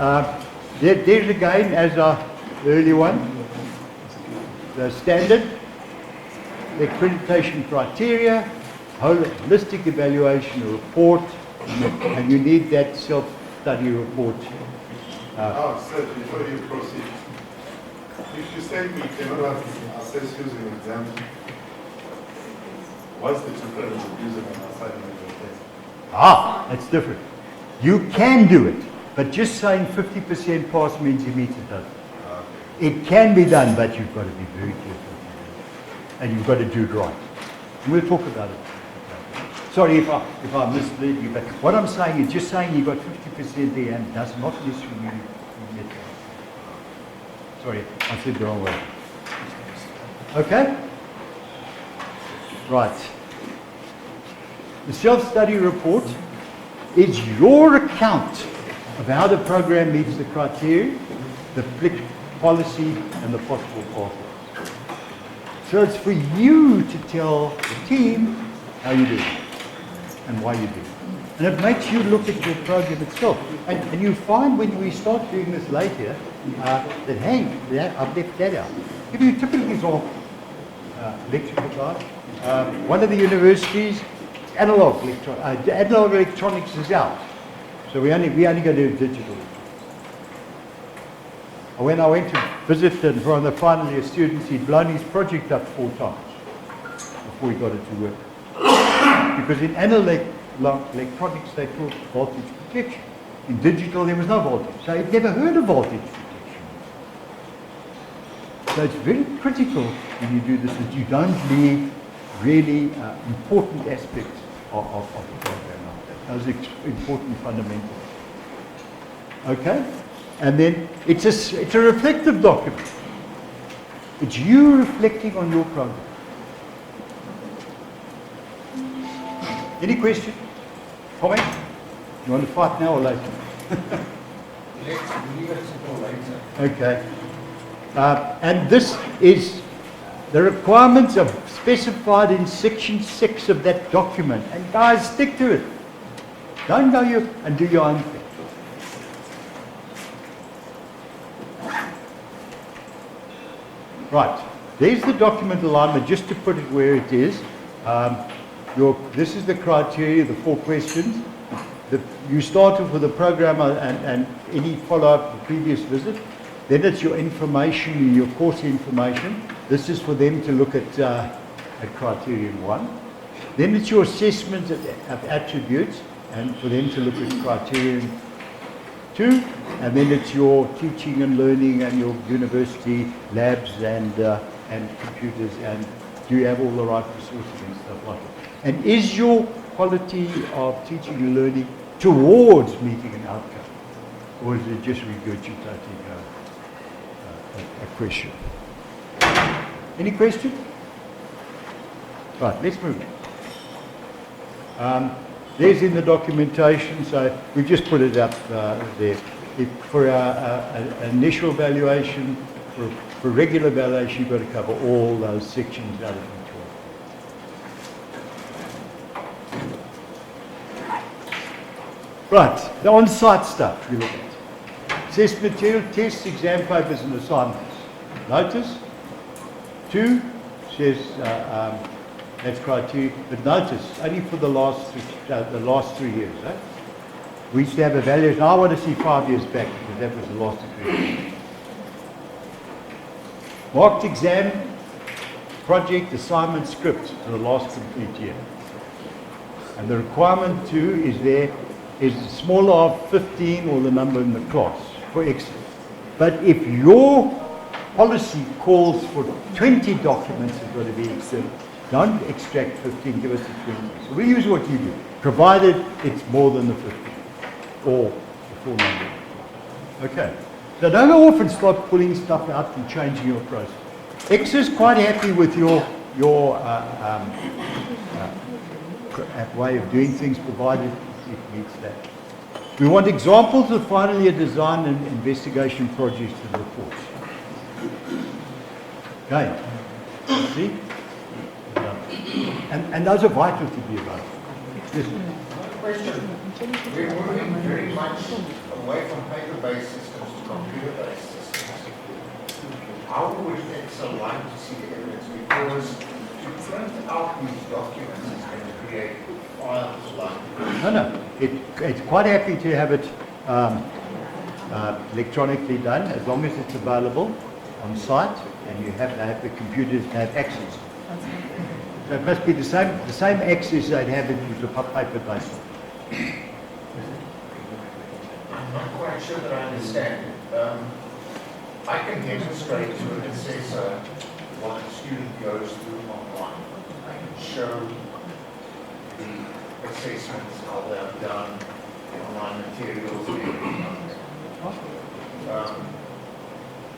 There's again, as our early one, the standard, the accreditation criteria, holistic evaluation report, and you need that self-study report. Sir, before you proceed, if you say we cannot assess using exam, what's the difference of using an assignment test? That's different. You can do it, but just saying 50% pass means you meet it doesn't. It can be done, but you've got to be very careful. And you've got to do it right. And we'll talk about it. Sorry if I misled you, but what I'm saying is just saying you've got 50% there and does not necessarily mean you get it. Sorry, I said the wrong way. Okay? Right. The self-study report is your account of how the program meets the criteria, the policy, and the possible pathways. So it's for you to tell the team how you do it and why you do it. And it makes you look at your program itself. And you find when we start doing this later, that, hey, I've left that out. Give you a typical example. Electrical guy. One of the universities, analog electronics is out. So we only going to do digital. When I went to visit and for the final year students, he'd blown his project up 4 times before he got it to work. Because in analog electronics they taught voltage protection. In digital there was no voltage. So he'd never heard of voltage protection. So it's very critical when you do this that you don't leave really important aspects of the program like that. Those are important fundamentals. Okay? And then it's a reflective document. It's you reflecting on your program. Any question? Comment? You want to fight now or later? Let's leave it until later. Okay. And this is the requirements are specified in section 6 of that document. And guys, stick to it. Don't go and do your own thing. Right, there's the document alignment, just to put it where it is. This is the criteria, the 4 questions. You start off with the program and any follow-up the previous visit. Then it's your information, your course information. This is for them to look at criterion 1. Then it's your assessment of attributes, and for them to look at criterion 2, and then it's your teaching and learning and your university labs and computers, and do you have all the right resources and stuff like that. And is your quality of teaching and learning towards meeting an outcome, or is it just regurgitating a question? Any question? Right, let's move on. There's in the documentation, so we've just put it up there. For an initial evaluation, for regular evaluation, you've got to cover all those sections out of the 12. Right, the on-site stuff we look at. Assessment material, tests, exam papers and assignments. Notice, 2 says that's criteria, but notice, only for the last 3 years. Eh? We used to have evaluation. I want to see 5 years back because that was the last accreditation. Marked exam, project, assignment, script for the last complete year. And the requirement too is there is smaller of 15 or the number in the class for Ecsa. But if your policy calls for 20 documents, it's got to be Ecsa. Don't extract 15, give us the 20. So we use what you do, provided it's more than the 15 or the full number. Okay. So don't go off and start pulling stuff out and changing your process. Ecsa is quite happy with your way of doing things, provided it meets that. We want examples of final year design and investigation projects and reports. Okay. See? And those are vital to be about. Yes. Question. We're moving very much away from paper-based systems to computer-based systems. How would Ecsa like to see the evidence? Because to print out these documents is going to create files like No. It's quite happy to have it electronically done as long as it's available on site and you have to have the computers to have access. So it must be the same access they'd have if it was a paper-based. I'm not quite sure that I understand. I can demonstrate to an assessor what a student goes through online. I can show the assessments, how they're done, the online materials, and everything else.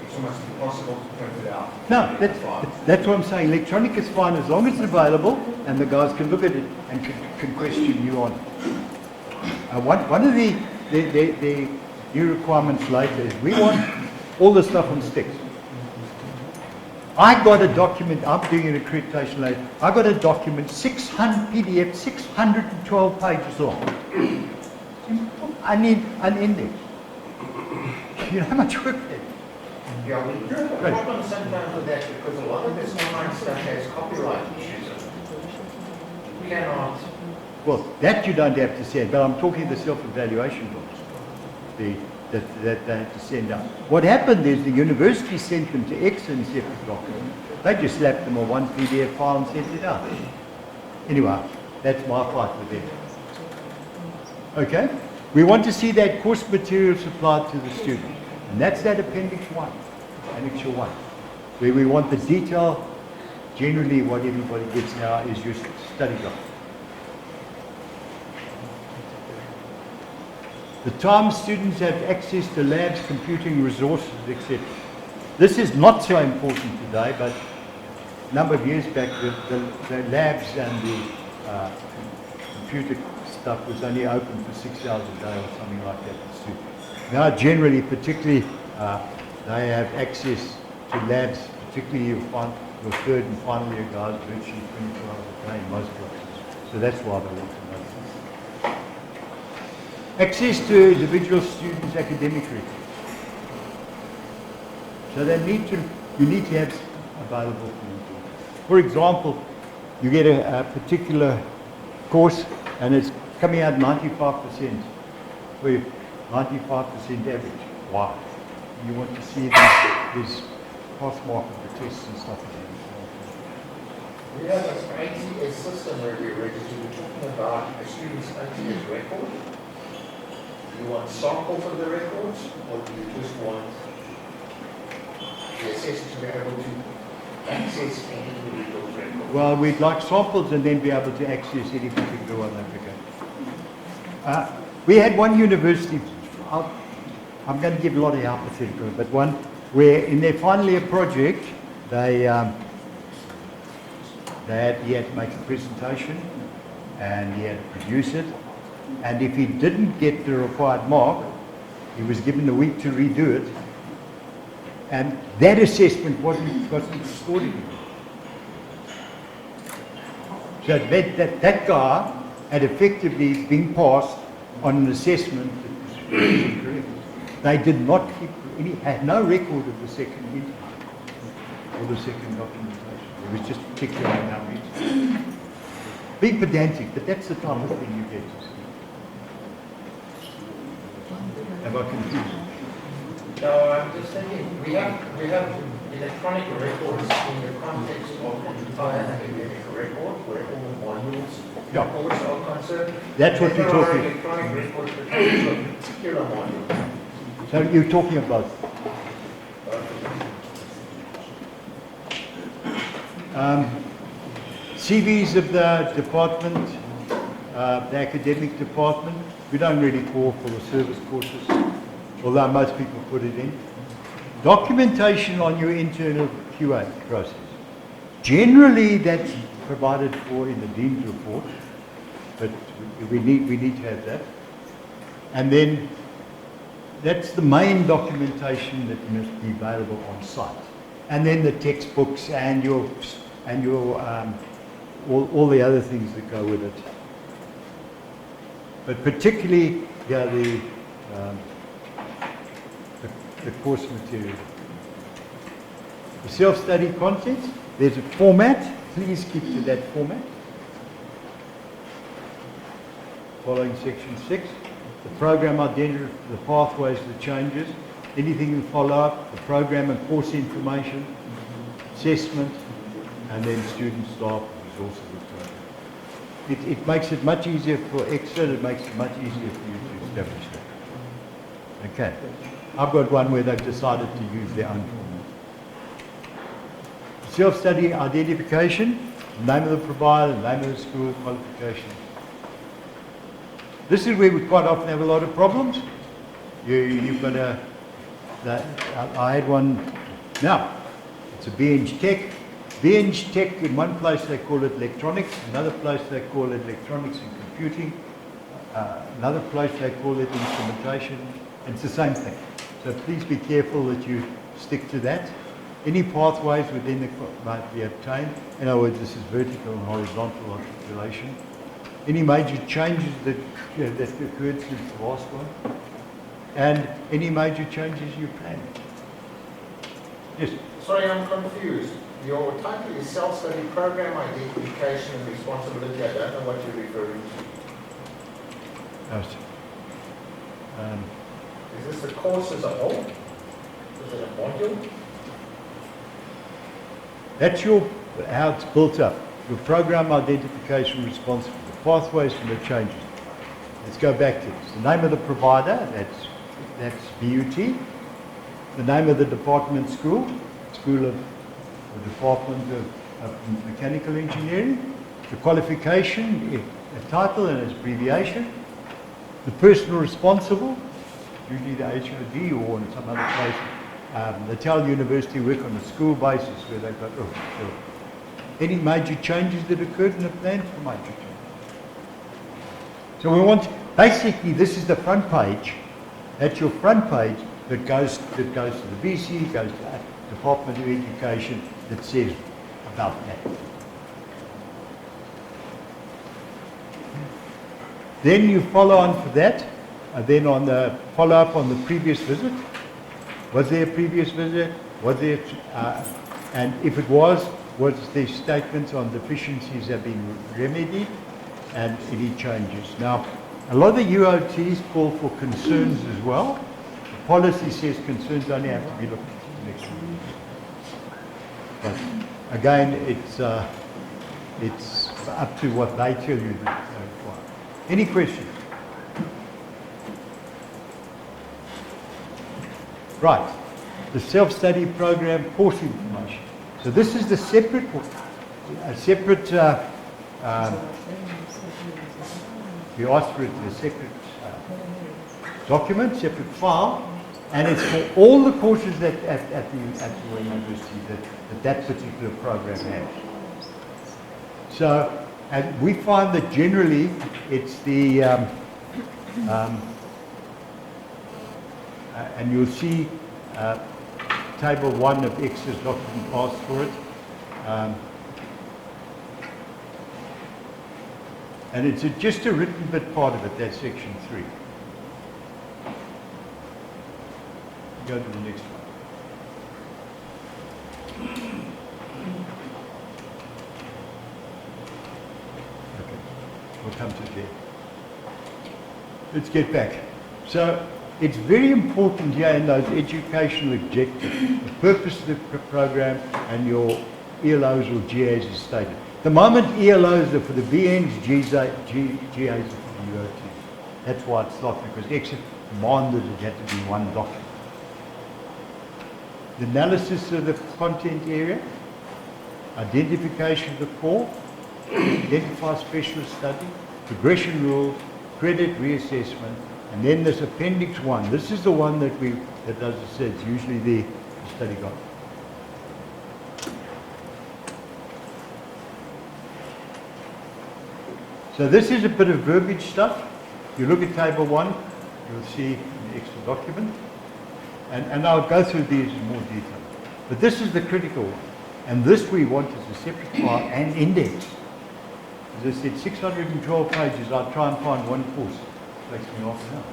It's almost impossible to print it out. No, that's what I'm saying. Electronic is fine as long as it's available and the guys can look at it and can question you on it. One of the new requirements later is we want all the stuff on sticks. I got a document, I'm doing an accreditation later, I got a document, 600 PDF, 612 pages long. I need an index. You know how much work that is? Yeah, we do have a problem sometimes with that because a lot of this online stuff has copyright issues. We cannot. Well, that you don't have to send, but I'm talking the self-evaluation books that they have to send out. What happened is the university sent them to Ecsa in separate documents. They just slapped them on one PDF file and sent it out. Anyway, that's my fight with them. Okay? We want to see that course material supplied to the student. And that's that Appendix 1, Annexure 1, where we want the detail. Generally, what everybody gets now is your study guide. The time students have access to labs, computing resources, etc. This is not so important today, but a number of years back, the labs and the computer stuff was only open for 6 hours a day or something like that for students. Now, generally, particularly, they have access to labs, particularly your third and final year guys, virtually 24 hours a day in most places. So that's why they want to know. Access to individual students' academic records. So you need to have available for you. For example, you get a particular course and it's coming out 95%, for 95% average. Why? You want to see these pass mark of the tests and stuff. We have an ATS system where we're talking about a student's ATS record. Do you want samples of the records, or do you just want the assessor to be able to access any individual record? Well, we'd like samples and then be able to access any particular one application. We had one university, I'm going to give a lot of hypotheticals, but one where in their final year project, he had to make a presentation and he had to produce it. And if he didn't get the required mark, he was given a week to redo it. And that assessment wasn't scored anymore. So that guy had effectively been passed on an assessment that was incorrect. They did not keep had no record of the second interview or the second documentation. It was just particular on how we being pedantic, but that's the type of thing you get to see. Have I confused? No, I'm just thinking, we have electronic records in the context of an entire academic record where all modules records are concerned. That's what you're talking about. Electronic records pertaining to a particular module. So you're talking about CVs of the department, the academic department. We don't really call for the service courses, although most people put it in. Documentation on your internal QA process. Generally, that's provided for in the Dean's report, but we need to have that. And then that's the main documentation that must be available on site. And then the textbooks and all the other things that go with it. But particularly, the the course material. The self-study contents, there's a format. Please keep to that format. Following section 6. The program identity, the pathways, the changes, anything you follow up, the program and course information, assessment, and then student staff resources of the program. It makes it much easier for Ecsa, it makes it much easier for you to establish that. Okay. I've got one where they've decided to use their own format. Self-study identification, name of the provider, name of the school, qualifications. This is where we quite often have a lot of problems. You've got I had one, now, it's a BEng Tech. BEng Tech, in one place they call it electronics, another place they call it electronics and computing, another place they call it instrumentation, and it's the same thing. So please be careful that you stick to that. Any pathways within the might be obtained. In other words, this is vertical and horizontal articulation. Any major changes that occurred since the last one, and any major changes you plan. Yes. Sorry, I'm confused. Your title is Self-Study Program Identification and Responsibility. I don't know what you're referring to. Is this the course as a whole? Is it a module? That's how it's built up. Your program identification responsible, the pathways and the changes. Let's go back to this. The name of the provider, that's BUT. The name of the department school, School of the Department of Mechanical Engineering. The qualification, a title and its abbreviation. The person responsible, usually the HOD or in some other place. They tell university work on a school basis where they've got, any major changes that occurred in the plan for major changes. So we want, basically this is the front page. That's your front page that goes to the BC, goes to the Department of Education that says about that. Then you follow on for that, and then on the follow up on the previous visit. Was there a previous visit? Was there, and if it was there statements on deficiencies have been remedied and any changes? Now, a lot of the UOTs call for concerns as well. The policy says concerns only have to be looked at next week. But again, it's up to what they tell you that they require. Any questions? Right, the self-study program course information. So this is the separate, we asked for it in a separate document, separate file, and it's for all the courses that at the university that particular program has. So, and we find that generally it's the and you'll see table 1 of Ecsa's document asked for it. And it's just a written bit part of it, that's section 3. Go to the next one. Okay, we'll come to there. Let's get back. So, it's very important here in those educational objectives, the purpose of the program and your ELOs or GAs is stated. The moment ELOs are for the BNs, GAs are for the UOTs. That's why it's not, because Ecsa demanded it had to be one document. The analysis of the content area, identification of the core, identify specialist study, progression rules, credit reassessment, and then this appendix 1. This is the one that does the sets, usually the study guide. So this is a bit of verbiage stuff. If you look at table 1, you'll see the extra document. And I'll go through these in more detail. But this is the critical one. And this we want as a separate file and index. As I said, 612 pages. I'll try and find one course. It takes me half an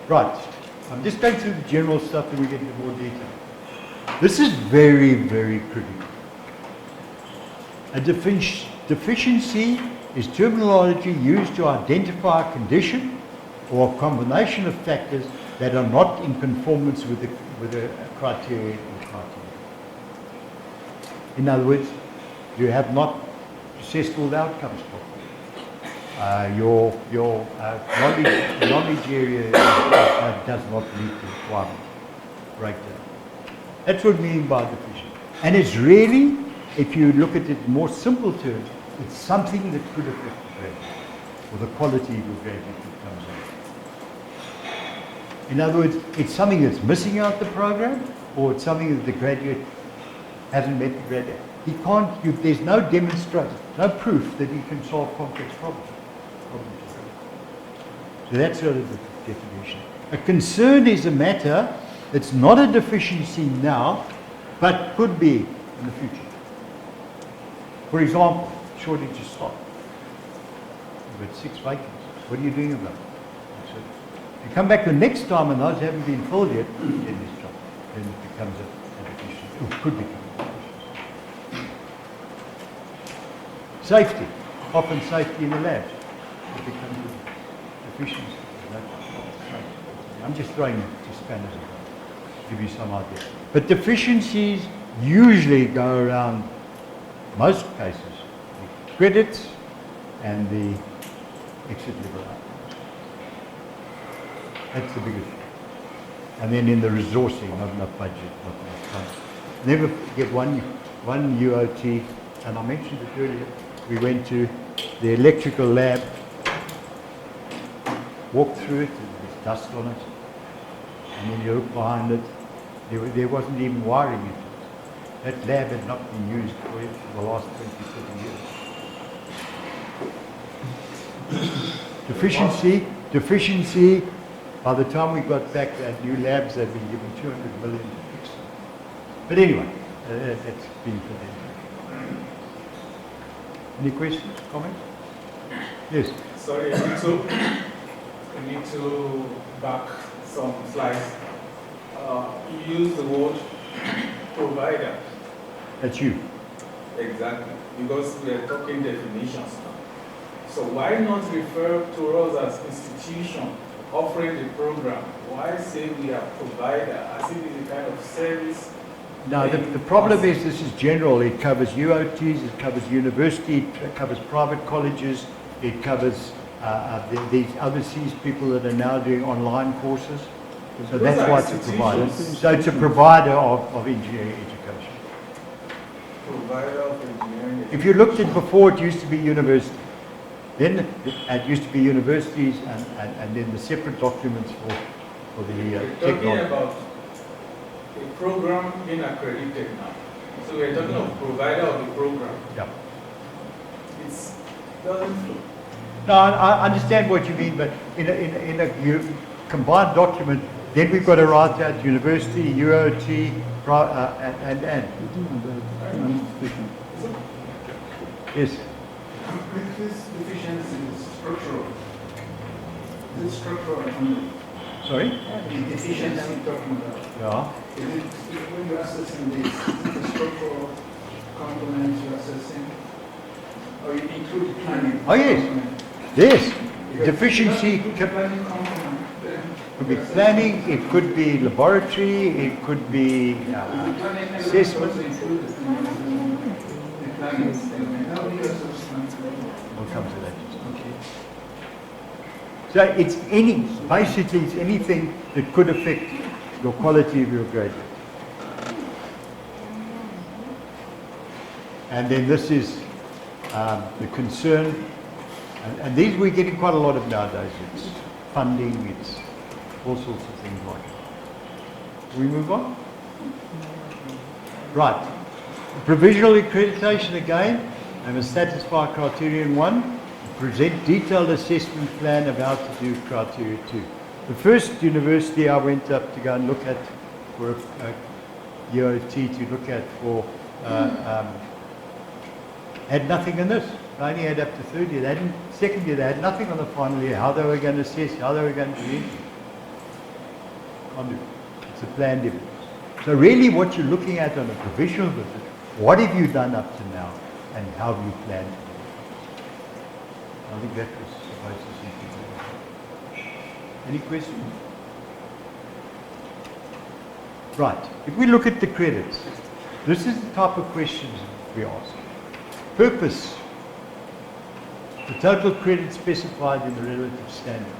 Right. I'm just going through the general stuff and we get into more detail. This is very, very critical. A deficiency is terminology used to identify a condition or a combination of factors that are not in conformance with a criteria or criteria. In other words, you have not assessed all the outcomes properly. Your knowledge area does not meet the requirement. Breakdown. That's what we mean by deficient. And it's really, if you look at it in more simple terms, it's something that could affect the graduate or the quality of your graduate that comes in. In other words, it's something that's missing out the program, or it's something that the graduate hasn't met the graduate. He can't, there's no demonstration, no proof that he can solve complex problems. So that's sort of the definition. A concern is a matter that's not a deficiency now, but could be in the future. For example, shortage of staff. You've got 6 vacancies. What are you doing about it? So if you come back the next time and those haven't been filled yet, then this job, then it becomes a deficiency, or could become a deficiency. Safety, often safety in the labs, it becomes a deficiency. I'm just throwing just spanners to give you some idea. But deficiencies usually go around, most cases, the credits and the exit level outcomes. That's the biggest thing. And then in the resourcing, not enough budget, not enough time. Never forget one UOT, and I mentioned it earlier, we went to the electrical lab, walked through it, there's dust on it, and then you look behind it, there wasn't even wiring in it. That lab had not been used for the last 27 years. Deficiency, by the time we got back at new labs, they'd been given 200 million to fix them. But anyway, that's been for them. Any questions, comments? Yes? Sorry, I need to back some slides. You use the word provider. That's you. Exactly, because we are talking definitions now. So why not refer to us as institution offering the program? Why say we are provider as if it's a kind of service? No, the problem is this is general. It covers UOTs, it covers university, it covers private colleges, it covers these overseas people that are now doing online courses. So that's why it's a provider. So it's a provider of engineering education. Provider of engineering education. If you looked at before, it used to be university. Then it used to be universities and then the separate documents for the We're talking technology. about a program being accredited now. So we're talking of provider of the program. Yeah. It doesn't flow. No, I understand what you mean, but in a combined document, then we've got to write out university, UOT, and. Yes. This deficiency is structural. Is it structural only? Sorry? The deficiency you're talking about. Yeah. Is it, when you're assessing this, is it the structural components you're assessing? Or you include planning? Oh, yes. component? Yes. Because Deficiency if you include planning component, then could be planning, it could be laboratory, it could be the planning element is assessment. also included in the planning statement. How do you assess planning? We'll come to that. Okay. So it's basically it's anything that could affect your quality of your graduate. And then this is the concern, and these we're getting quite a lot of nowadays. It's funding, it's all sorts of things like that. Can we move on? Right. Provisional accreditation again. I must satisfy criterion 1, present detailed assessment plan of how to do criteria 2. The first university I went up to go and look at for a UOT to look at for had nothing in this. They only had up to third year. They hadn't, second year they had nothing on the final year, how they were going to assess, how they were going to do it. can't do it. It's a planned event. So really what you're looking at on a provisional visit, what have you done up to now and how have you planned to do it? I think that was supposed to see. Any questions? Right. If we look at the credits, this is the type of questions we ask. Purpose. The total credit specified in the relative standard.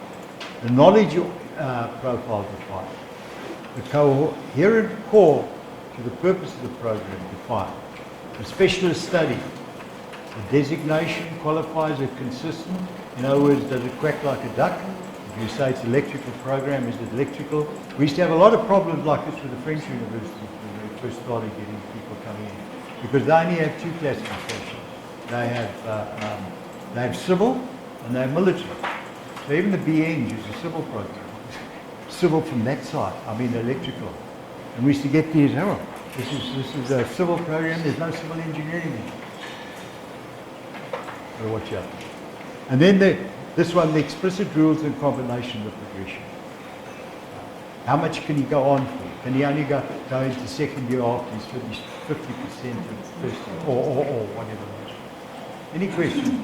The knowledge profile defined. The coherent core to the purpose of the program defined. The specialist study. The designation qualifies as consistent. In other words, does it quack like a duck? If you say it's electrical program, is it electrical? We used to have a lot of problems like this with the French universities when we first started getting people coming in. Because they only have two classifications. They have civil and they have military. So even the BNG is a civil program. Civil from that side, I mean electrical. And we used to get these, oh, this is a civil program, there's no civil engineering in it. So watch out. And then this one, the explicit rules and combination of progression. How much can he go on for? Can he only go into second year after he's finished 50% of first year, or whatever it is? Any questions?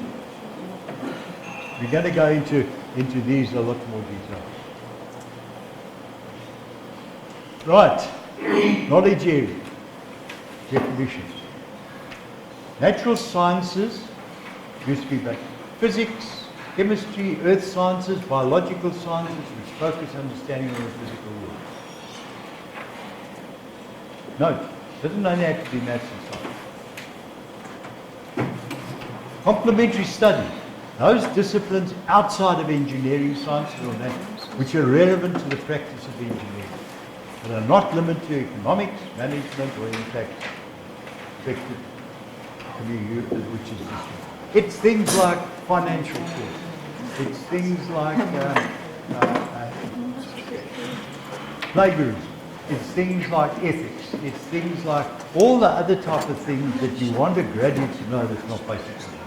We're going to go into these in a lot more detail. Right, knowledge area, definitions. Natural sciences used to be back. Physics, chemistry, earth sciences, biological sciences, which focus understanding of the physical world. Note, doesn't only have to be maths and science. Complementary studies, those disciplines outside of engineering sciences or maths, which are relevant to the practice of engineering, but are not limited to economics, management, or in fact, effective which is different. It's things like financial courses. It's things like plagiarism. It's things like ethics. It's things like all the other type of things that you want a graduate to know that's not basic science.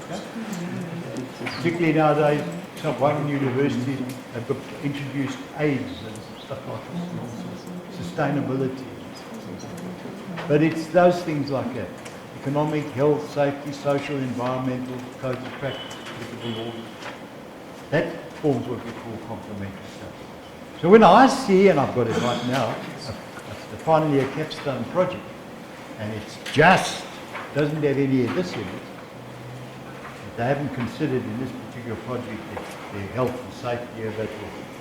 Okay? Particularly nowadays, one university have introduced AIDS and stuff like this, sustainability. But it's those things like that. Economic, health, safety, social, environmental, codes of practice, applicable law. That forms what we call complementary studies. So when I see, and I've got it right now, the final year capstone project, and it's just, doesn't have any of this in it, but they haven't considered in this particular project the health and safety of it,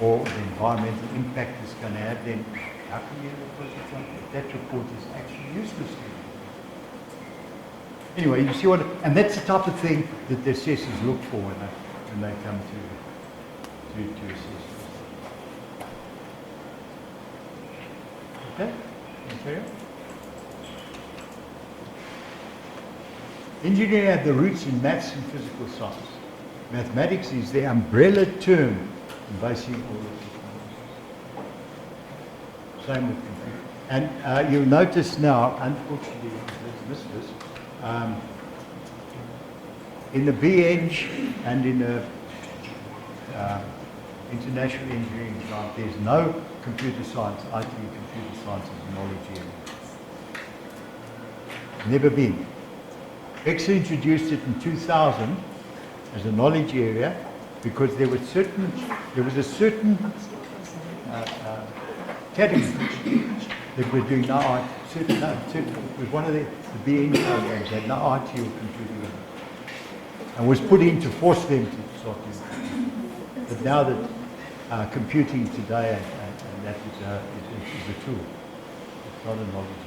or the environmental impact it's going to have, then how can you have a project like that? That report is actually useless. Anyway, you see what, and that's the type of thing that the assessors look for when they come to assess. Okay? Okay. Engineering have the roots in maths and physical science. Mathematics is the umbrella term in basically all of this. Same with computer. And you'll notice now, unfortunately, let's miss this, in the BEng and in the international engineering design, there's no computer science, IT computer science as a knowledge area. Never been. Ecsa introduced it in 2000 as a knowledge area because there was a certain category that we're doing no IT. Certain, it was one of the BEng programs that no IT or computing in it, and was put in to force them to start doing it. But now that computing today and that is a tool, it's not a knowledge area.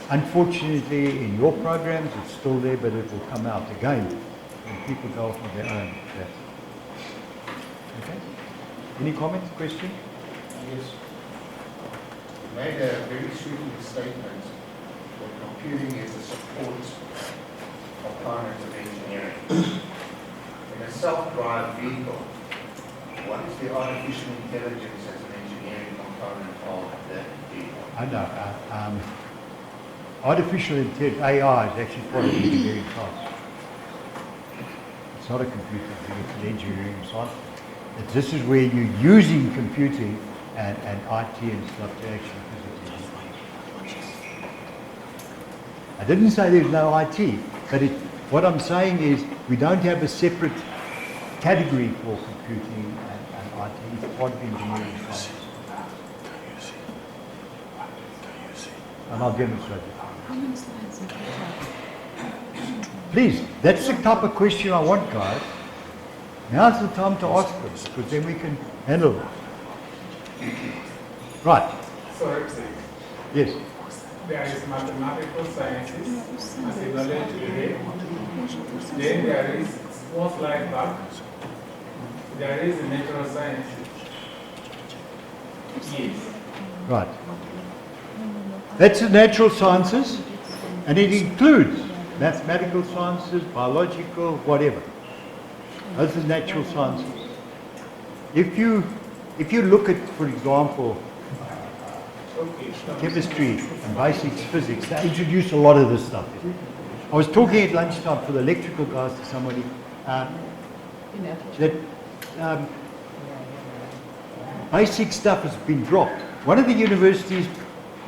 Unfortunately, in your programs, it's still there, but it will come out again when people go off on their own. Okay? Any comments, questions? Yes. You made a very sweeping statement that computing is a support component of engineering. In a self-drive vehicle, what is the artificial intelligence as an engineering component of that vehicle? I know. Artificial intelligence, AI, is actually part of the engineering class. It's not a computer thing, it's an engineering science. This is where you're using computing and IT and stuff to actually physically. I didn't say there's no IT, but what I'm saying is we don't have a separate category for computing and IT. It's part of engineering science. And I'll demonstrate it. Please, that's the type of question I want, guys. Now's the time to ask them, because then we can handle it. Right. So, Yes. there is mathematical sciences, as a knowledge today. Then there is most like back. There is the natural sciences. Yes. Right. That's the natural sciences, and it includes mathematical sciences, biological, whatever. Those are natural sciences. If you look at, for example, chemistry and basic physics, they introduce a lot of this stuff. I was talking at lunchtime for the electrical guys to somebody that basic stuff has been dropped. One of the universities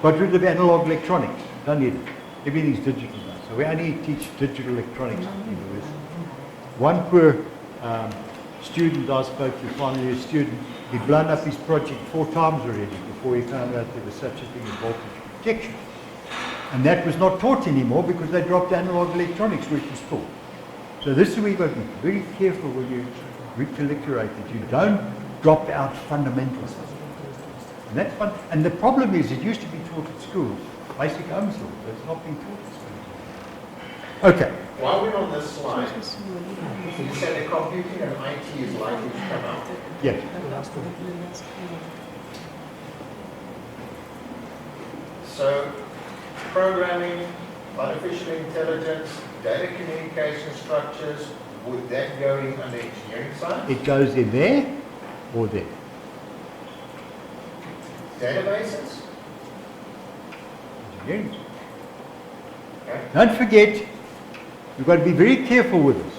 got rid of analog electronics. Don't need it. Everything's digital now. So we only teach digital electronics at the university. One poor student I spoke to, final year student, he'd blown up his project 4 times already before he found out there was such a thing as voltage protection. And that was not taught anymore because they dropped analog electronics where it was taught. So this is where you've got to be very careful when you recollect that you don't drop out fundamentals. And that's fun. And the problem is it used to be taught at schools, basic Ohm's law, but it's not being taught at schools. Okay. While we're on this slide, you said that computing and IT is likely to come out. Yes. So, programming, artificial intelligence, data communication structures, would that go in under engineering science? It goes in there or there. Databases? Engineering. Okay. Don't forget, you've got to be very careful with this.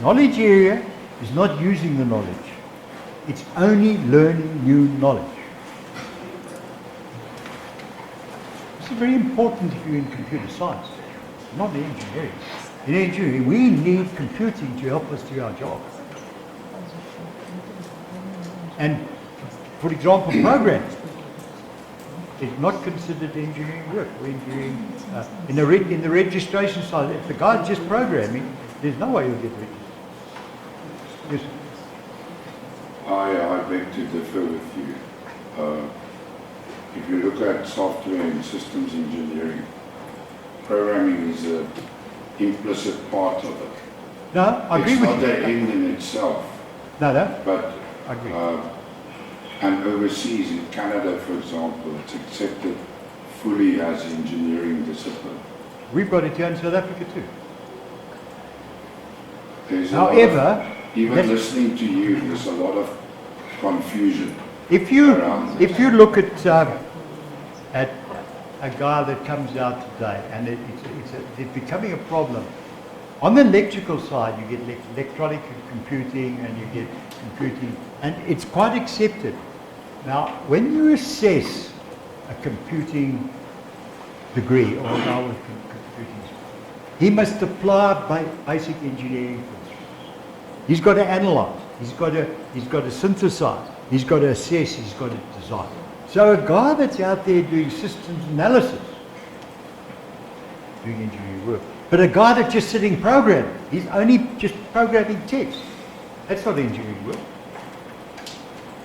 Knowledge area is not using the knowledge. It's only learning new knowledge. This is very important if you're in computer science, not in engineering. In engineering, we need computing to help us do our job. And, for example, programming is not considered engineering work or engineering. In the registration side, if the guy's just programming, there's no way you'll get registered. Yes. I beg to differ with you. If you look at software and systems engineering, programming is an implicit part of it. No, I agree with you. It's not the end in itself. No, But I agree. and overseas, in Canada, for example, it's accepted fully as engineering discipline. We've got it here in South Africa too. There's a lot However, of, even listening to you, there's a lot of confusion. if you around this. look at a guy that comes out today, and it's becoming a problem. On the electrical side, you get electronic computing, and you get computing, and it's quite accepted. Now, when you assess a computing degree or now with computing, he must apply basic engineering principles. He's got to analyze. He's got to synthesize. He's got to assess. He's got to design. So a guy that's out there doing systems analysis, doing engineering work, but a guy that's just sitting programming, he's only just programming text. That's not engineering work.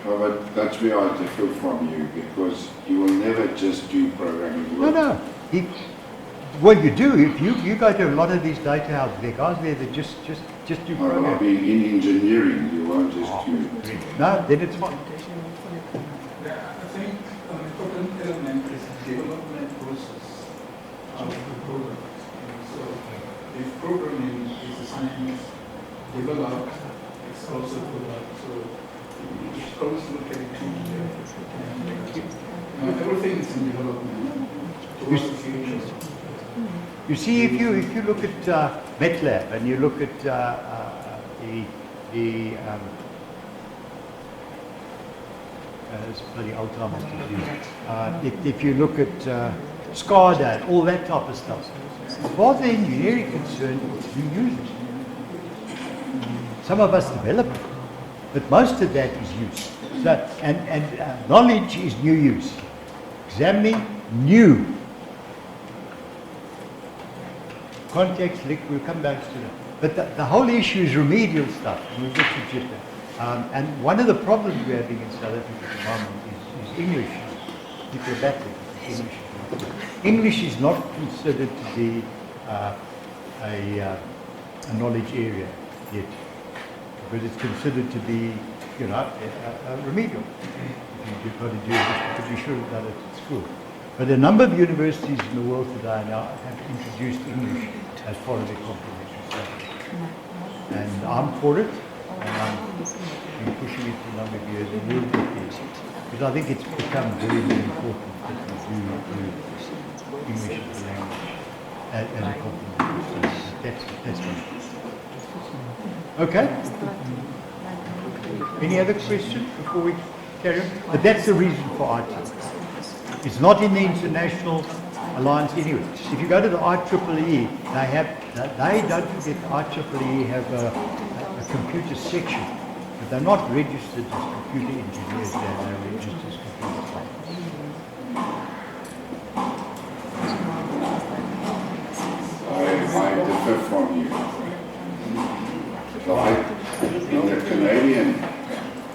But that's where I differ from you, because you will never just do programming work. No. What you do, if you go to a lot of these data houses, there are guys there that just do Well, I programming. mean, in engineering, you won't just do. No, then it's fine. Yeah, I think an important element is the development process of the program. So if programming is a science developed, it's also developed. So you should always look at it together. Everything is in development towards the future. You see, if you look at MATLAB and you look at it's bloody Alzheimer's disease. If you look at SCADA and all that type of stuff, as far as the engineering concerned, it's new users. Some of us develop it, but most of that is use. So, and knowledge is new use. Examining, new. Context, we'll come back to that. But the whole issue is remedial stuff. And we'll get to just that. And one of the problems we're having in South Africa at the moment is English. People are battling English. English is not considered to be a knowledge area yet, because it's considered to be, you know, a remedial. You've got to do it because you should have done it at school. But a number of universities in the world today now have introduced English as part of their comprehensive study. And I'm for it, and I've been pushing it for a number of years, and we'll get there. Because I think it's become very, very important that we do English as a language, as a comprehensive study. That's me. Okay? Any other questions before we carry on? But that's the reason for IT. It's not in the International Alliance anyway. If you go to the IEEE, they don't forget the IEEE have a computer section, but they're not registered as computer engineers, they're registered as computer scientists. I differ from you. In the Canadian,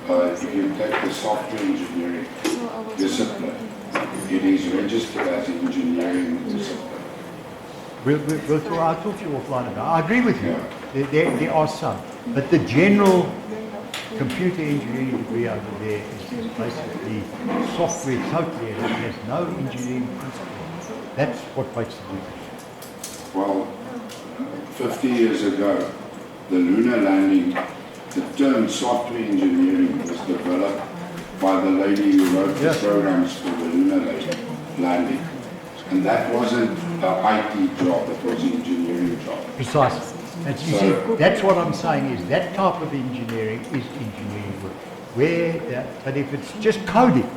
if you take the software engineering discipline, it is registered as engineering discipline. I'll talk to you offline about it. I agree with you. There are some. But the general computer engineering degree over there is basically software totally, and it has no engineering principles. That's what makes the difference. Well, 50 years ago, the lunar landing, the term software engineering was developed by the lady who wrote the programs for the lunar landing. And that wasn't an IT job, it was an engineering job. Precisely. And you see, that's what I'm saying is that type of engineering is engineering work. But if it's just coding,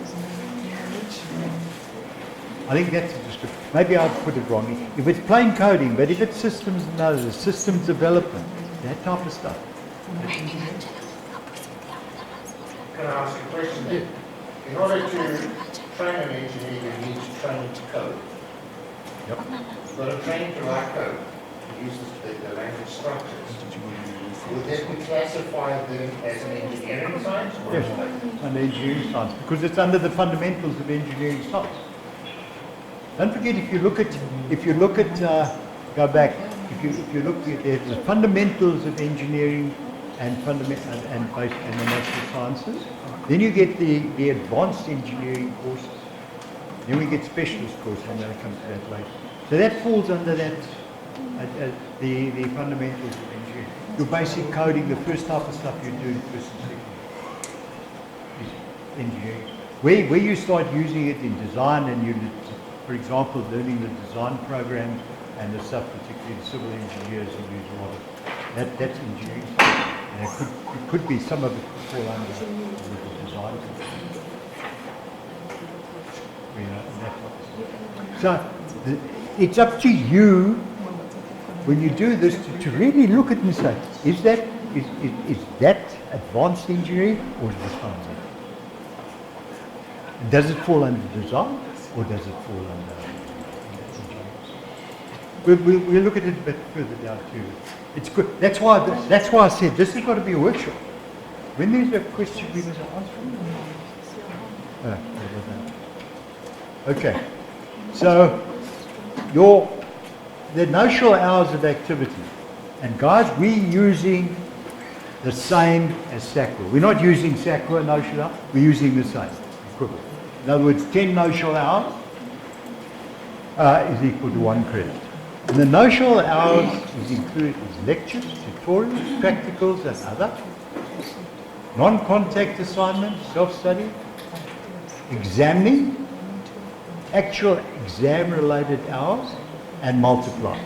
I think that's a description.Maybe I've put it wrong. If it's plain coding, but if it's systems analysis, systems development, that type of stuff. Can I ask a question then? In order to train an engineer, you need to train him to code. Yep. But a trained to write code, uses the language structures. Would that be classified then as an engineering science? Or Yes, under engineering science, because it's under the fundamentals of engineering science. Don't forget, if you look at, go back, if you look at the fundamentals of engineering and the natural sciences, then you get the advanced engineering courses. Then we get specialist courses, I'm going to come to that later. So that falls under that, the fundamentals of engineering. Your basic coding, the first type of stuff you do in first and second is engineering. Where you start using it in design, and you, for example, learning the design programs and the stuff, particularly the civil engineers who use a lot of that's engineering. And it could be, some of it could fall under the design. And that type of stuff. So it's up to you when you do this to really look at it and say, is that advanced engineering or is this fundamental? Does it fall under design or does it fall under engineering? We'll look at it a bit further down too. It's good. That's why I said this has got to be a workshop. When there's a question, we must answer it. Okay. So the notional hours of activity, and guys, we're using the same as SACWA. We're not using SACWA notional hours. We're using the same equivalent. In other words, 10 notional hours is equal to 1 credit. And the notional hours is included as lectures, tutorials, practicals, and other non-contact assignments, self-study, examining, actual exam-related hours, and multiply.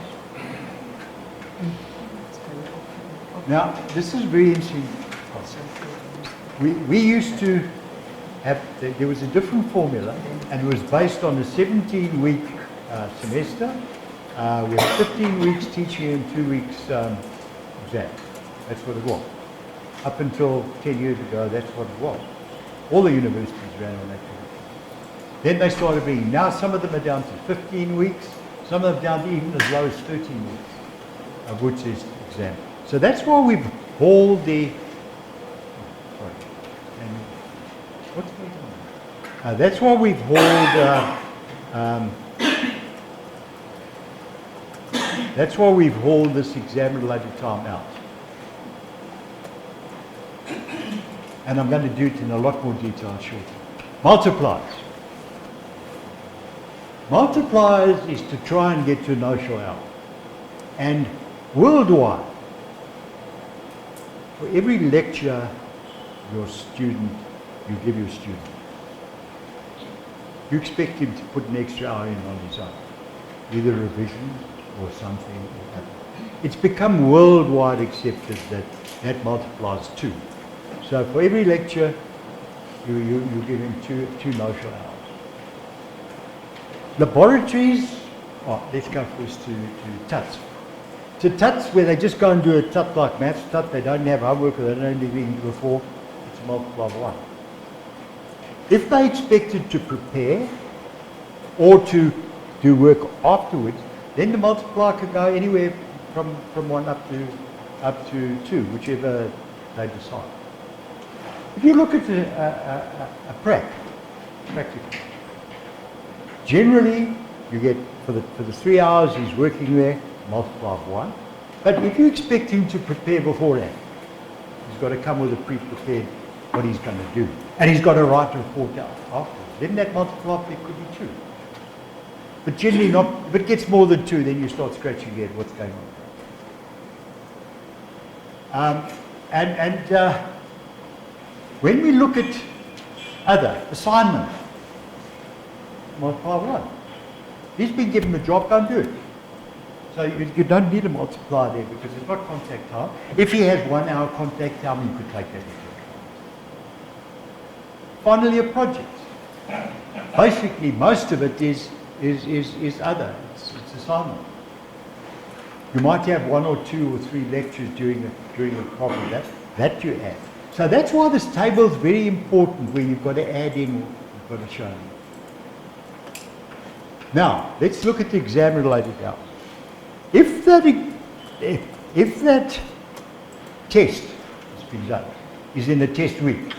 Now, this is very interesting. We used to have, there was a different formula, and it was based on a 17-week semester with 15 weeks teaching and 2 weeks exam. That's what it was. Up until 10 years ago, that's what it was. All the universities ran on that. Then they started bringing, now some of them are down to 15 weeks, some of them down to even as low as 13 weeks, of which is exam. So that's why we've hauled the, what's going on? That's why we've hauled this exam-related time out. And I'm going to do it in a lot more detail shortly. Multipliers. Multipliers is to try and get to a notional hour. And worldwide, for every lecture you give your student, you expect him to put an extra hour in on his own, either revision or something or other. It's become worldwide accepted that that multiplies 2. So for every lecture, you give him two notional hours. Laboratories, let's go first to TUTs. To TUTs, where they just go and do a TUT like maths TUT, they don't have homework or they don't have anything before, it's a multiply of 1. If they expected to prepare or to do work afterwards, then the multiplier could go anywhere from 1 up to 2, whichever they decide. If you look at a practical, generally you get, for the 3 hours he's working there, multiply of 1. But if you expect him to prepare beforehand, he's got to come with a pre-prepared what he's going to do. And he's got to write a report out afterwards. Then that multiplier could be 2. But generally not, if it gets more than 2, then you start scratching your head, what's going on? When we look at other assignment, multiply 1. He's been given a job, go and do it. So you don't need a multiplier there because it's not contact time. If he has 1 hour contact time, you could take that into account. Finally, a project. Basically, most of it is other. It's assignment. You might have 1 or 2 or 3 lectures during a problem. That you add. So that's why this table is very important, where you've got to add in or you've got to show in. Now, let's look at the exam-related hours. If that test that's been done is in a test week,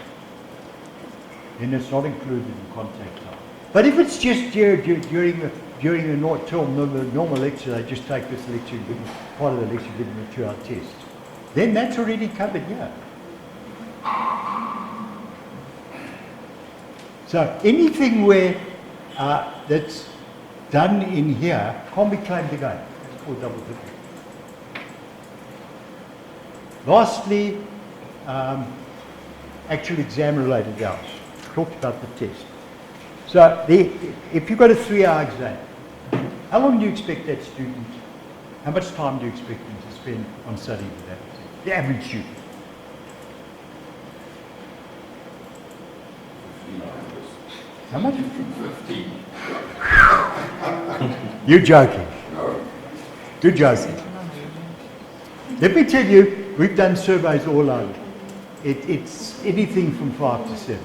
then it's not included in contact time. But if it's just during a normal lecture, they just take this lecture and give them, part of the lecture, give them a 2-hour test, then that's already covered here. So anything where that's done in here can't be claimed again. It's called double dipping. Lastly, actual exam-related hours. Talked about the test. So if you've got a 3-hour exam, how long do you expect that student, how much time do you expect them to spend on studying for that exam? The average student. How much? 15. You're joking. No. You're joking. Let me tell you, we've done surveys all over. It's anything from 5 to 7.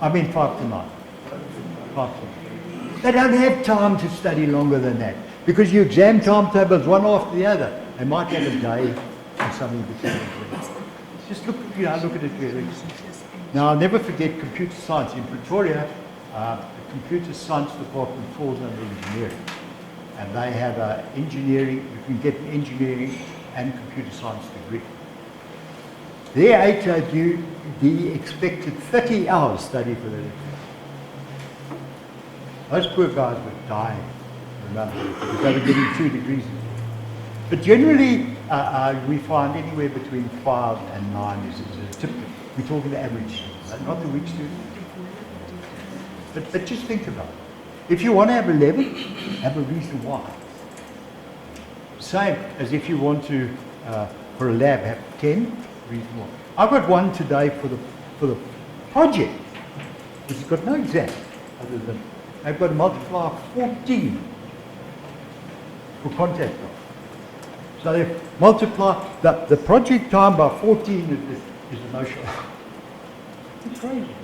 I mean 5 to 9. 5 to 9. They don't have time to study longer than that because your exam timetables one after the other. They might have a day or something between exams. Just look at it really. Now, I'll never forget computer science. In Pretoria, the computer science department falls under engineering. And they have engineering, you can get an engineering and computer science degree. Their HOD expected 30 hours study for the exam. Those poor guys were dying, remember, because they were getting 2 degrees. But generally, we find anywhere between 5 and 9 is typical. We're talking the average, not the weak student. But just think about it. If you want to have 11, have a reason why. same as if you want to, for a lab, have 10 reasonable. I've got one today for the project, which has got no exam, other than I've got to multiply 14 for contact time. So they multiply the project time by 14 is the notional. It's crazy.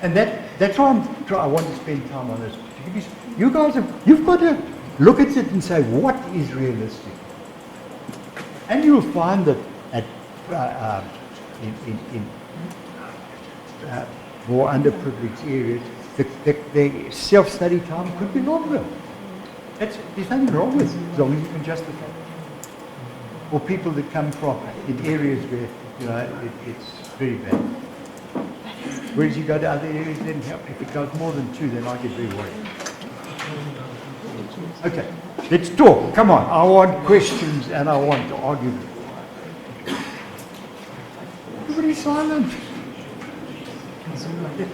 And that's why I want to spend time on this. You guys you've got to look at it and say, what is realistic? And you'll find that at in more underprivileged areas, the self-study time could be longer. There's nothing wrong with it, as long as you can justify it. Or people that come from in areas where it's very bad. Whereas you go to other areas, then if it goes more than 2, then I get very worried. Okay, let's talk. Come on, I want questions and I want to argue. Everybody's silent.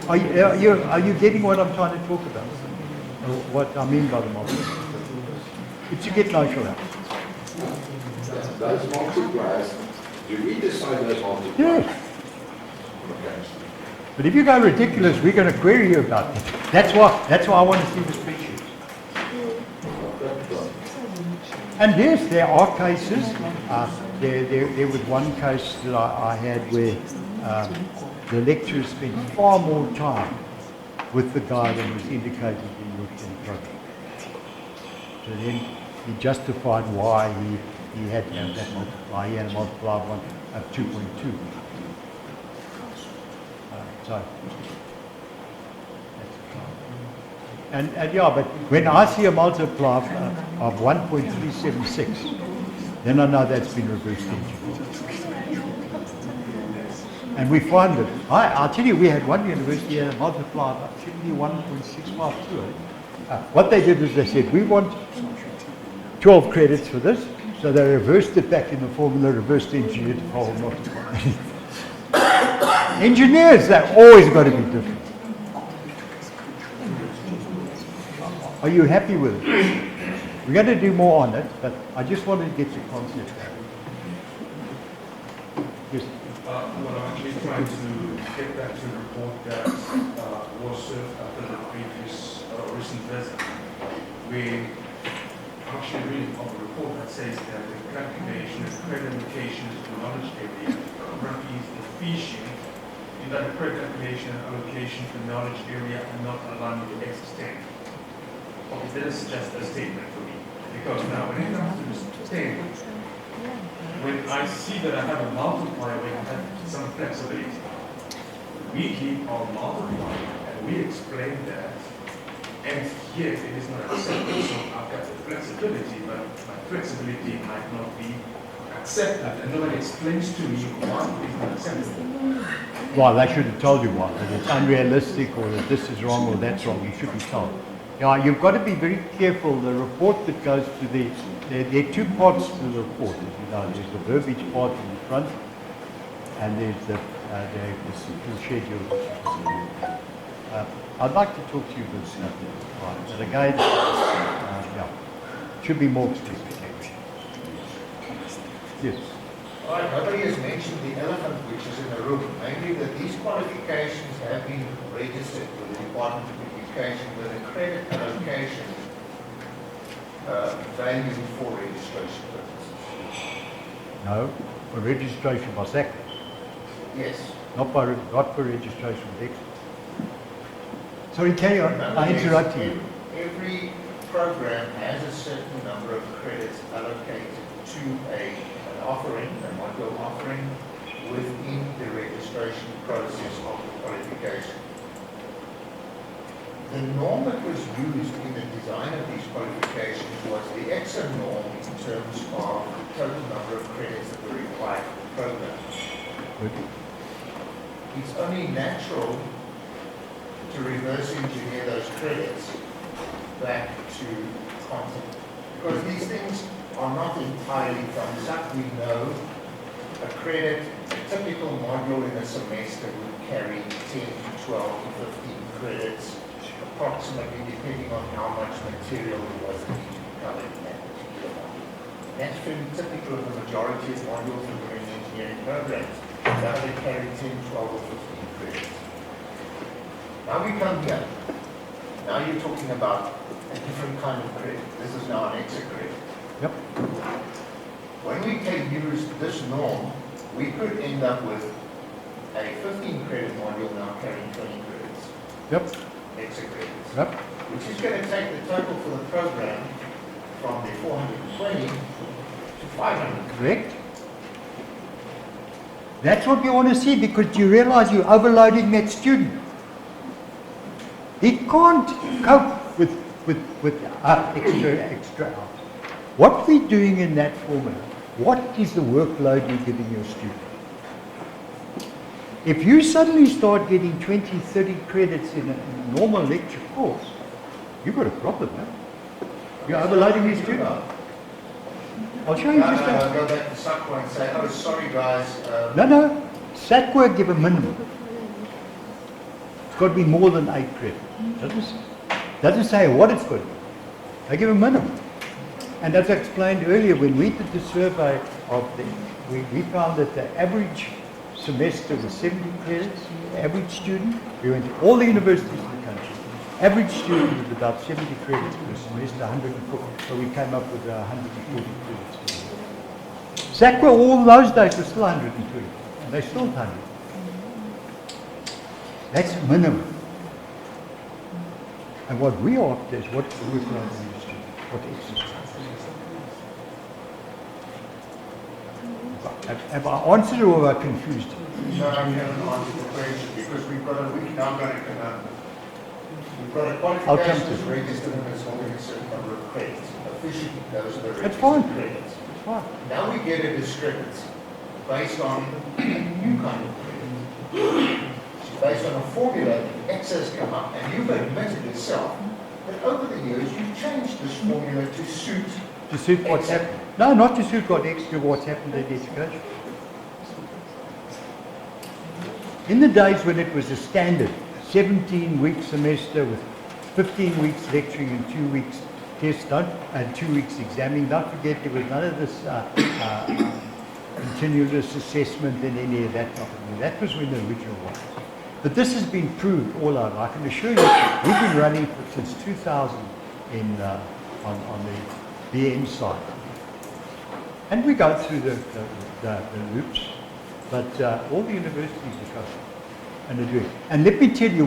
Are you getting what I'm trying to talk about? Or what I mean by the model? It's to get notional out. Those multipliers, do we decide those multipliers? Yes. Okay. But if you go ridiculous, we're going to query you about it. That's why I want to see the spreadsheets. And yes, there are cases. There was one case that I had where the lecturer spent far more time with the guy than was indicated in the project. So then he justified why he had to have that multiplier. He had a multiplier of 2.2. So, and yeah, but when I see a multiplier of 1.376, then I know that's been reversed engineered. And we find that, I'll tell you, we had one university had a multiplier of 1.652. What they did is they said, we want 12 credits for this, so they reversed it back in the formula, reversed engineered the whole multiplier. Engineers, they're always got to be different. Are you happy with it? We're going to do more on it, but I just wanted to get the concept out. Yes. Well, I'm actually trying to get back to the report that was served after the previous recent visit. We actually reading of a report that says that the calculation of credit allocation to the knowledge area currently is deficient in that the credit calculation and allocation to the knowledge area are not aligned with the Ecsa standard. Okay, that is just a statement for me. Because now when it comes to the standard, when I see that I have a multiplier, we have some flexibility. We keep our multiplier and we explain that, and yet it is not accepted. So I've got the flexibility, but my flexibility might not be accepted, and nobody explains to me why it is not acceptable. Well, they should have told you why, that it's unrealistic or that this is wrong or that's wrong. You should be told. Yeah, you've got to be very careful. The report that goes to there are two parts to the report. As you know, there's the verbiage part in the front, and there's the schedule. I'd like to talk to you about that. Right. But again, yeah, should be more specific. Yes. All right, nobody has mentioned the elephant which is in the room, namely that these qualifications have been registered with the Department of Education with a credit allocation value for registration purposes. No, for registration by SAC. Yes. Not for registration with Ecsa. Sorry, carry on. I interrupt you. Every program has a certain number of credits allocated to an offering, a module offering, within the registration process of the qualification. The norm that was used in the design of these qualifications was the Ecsa norm in terms of the total number of credits that were required for the program. Good. It's only natural to reverse engineer those credits back to content. Because these things are not entirely thumbs up. We know a credit, a typical module in a semester would carry 10 to 12 to 15 credits, approximately, depending on how much material it was that needed to be covered in that particular module. That's fairly typical of the majority of modules in marine engineering programs. Now they carry 10, 12, or 15 credits. Now we come here. Now you're talking about a different kind of credit. This is now an Ecsa credit. Yep. When we can use this norm, we could end up with a 15 credit module now carrying 20 credits. Yep. Ecsa credits. Yep. Which is going to take the total for the program from the 420 to 500. Correct. That's what we want to see, because you realize you're overloading that student. He can't cope with extra hours. What we're doing in that formula, what is the workload you're giving your student? If you suddenly start getting 20, 30 credits in a normal lecture course, you've got a problem, man. You're overloading your student. I'll show you just that. Go back to SACWA and say, oh, sorry guys. No. SACWA give a minimum. It's got to be more than 8 credits. Doesn't say what it's got to be. They give a minimum. And as I explained earlier, when we did the survey of we found that the average semester was 70 credits, the average student. We went to all the universities in the country. Average student was about 70 credits per semester, 140. So we came up with 140 credits. SACWA all those days was still 120. And they still 100. That's minimum. And what we are after is what's the workload on your student, what exercise. Have I answered or have I confused you? No, I haven't answered the question because we've now got a conundrum. We've got a qualification that's registered and it's holding a certain number of credits. Officially, those are the That's fine. registered credits. That's fine. Now we get a discrepancy based on a new kind of credit. Based on a formula, Ecsa has come up, and you've admitted yourself that over the years you've changed this formula to suit what's happened. No, not to suit what's happened in education. In the days when it was a standard 17-week semester with 15 weeks lecturing and 2 weeks test and 2 weeks examining, don't forget there was none of this continuous assessment and any of that type of thing. That was when the original was. But this has been proved all over. I can assure you, we've been running since 2000 on the BN side. And we go through the loops, but all the universities are covering and are doing. And let me tell you,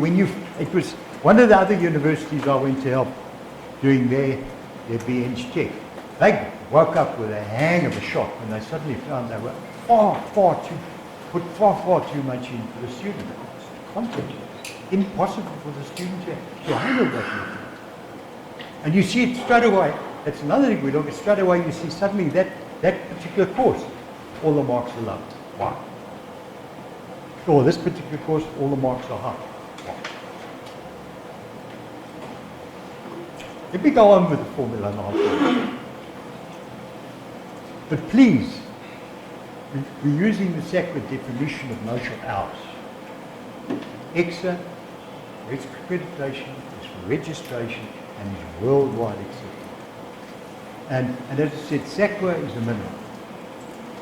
it was one of the other universities I went to help doing their BN's check. They woke up with a hang of a shock when they suddenly found they were far too much into the student. Content. Impossible for the student to handle that. And you see it straight away. That's another thing we look at. Straight away you see suddenly that particular course, all the marks are low. Why? Or this particular course, all the marks are high. Why? Let me go on with the formula now. But please, we're using the SACWA definition of notional hours. Ecsa, its accreditation, is for registration, and is worldwide accepted. And as I said, SACWA is the minimum.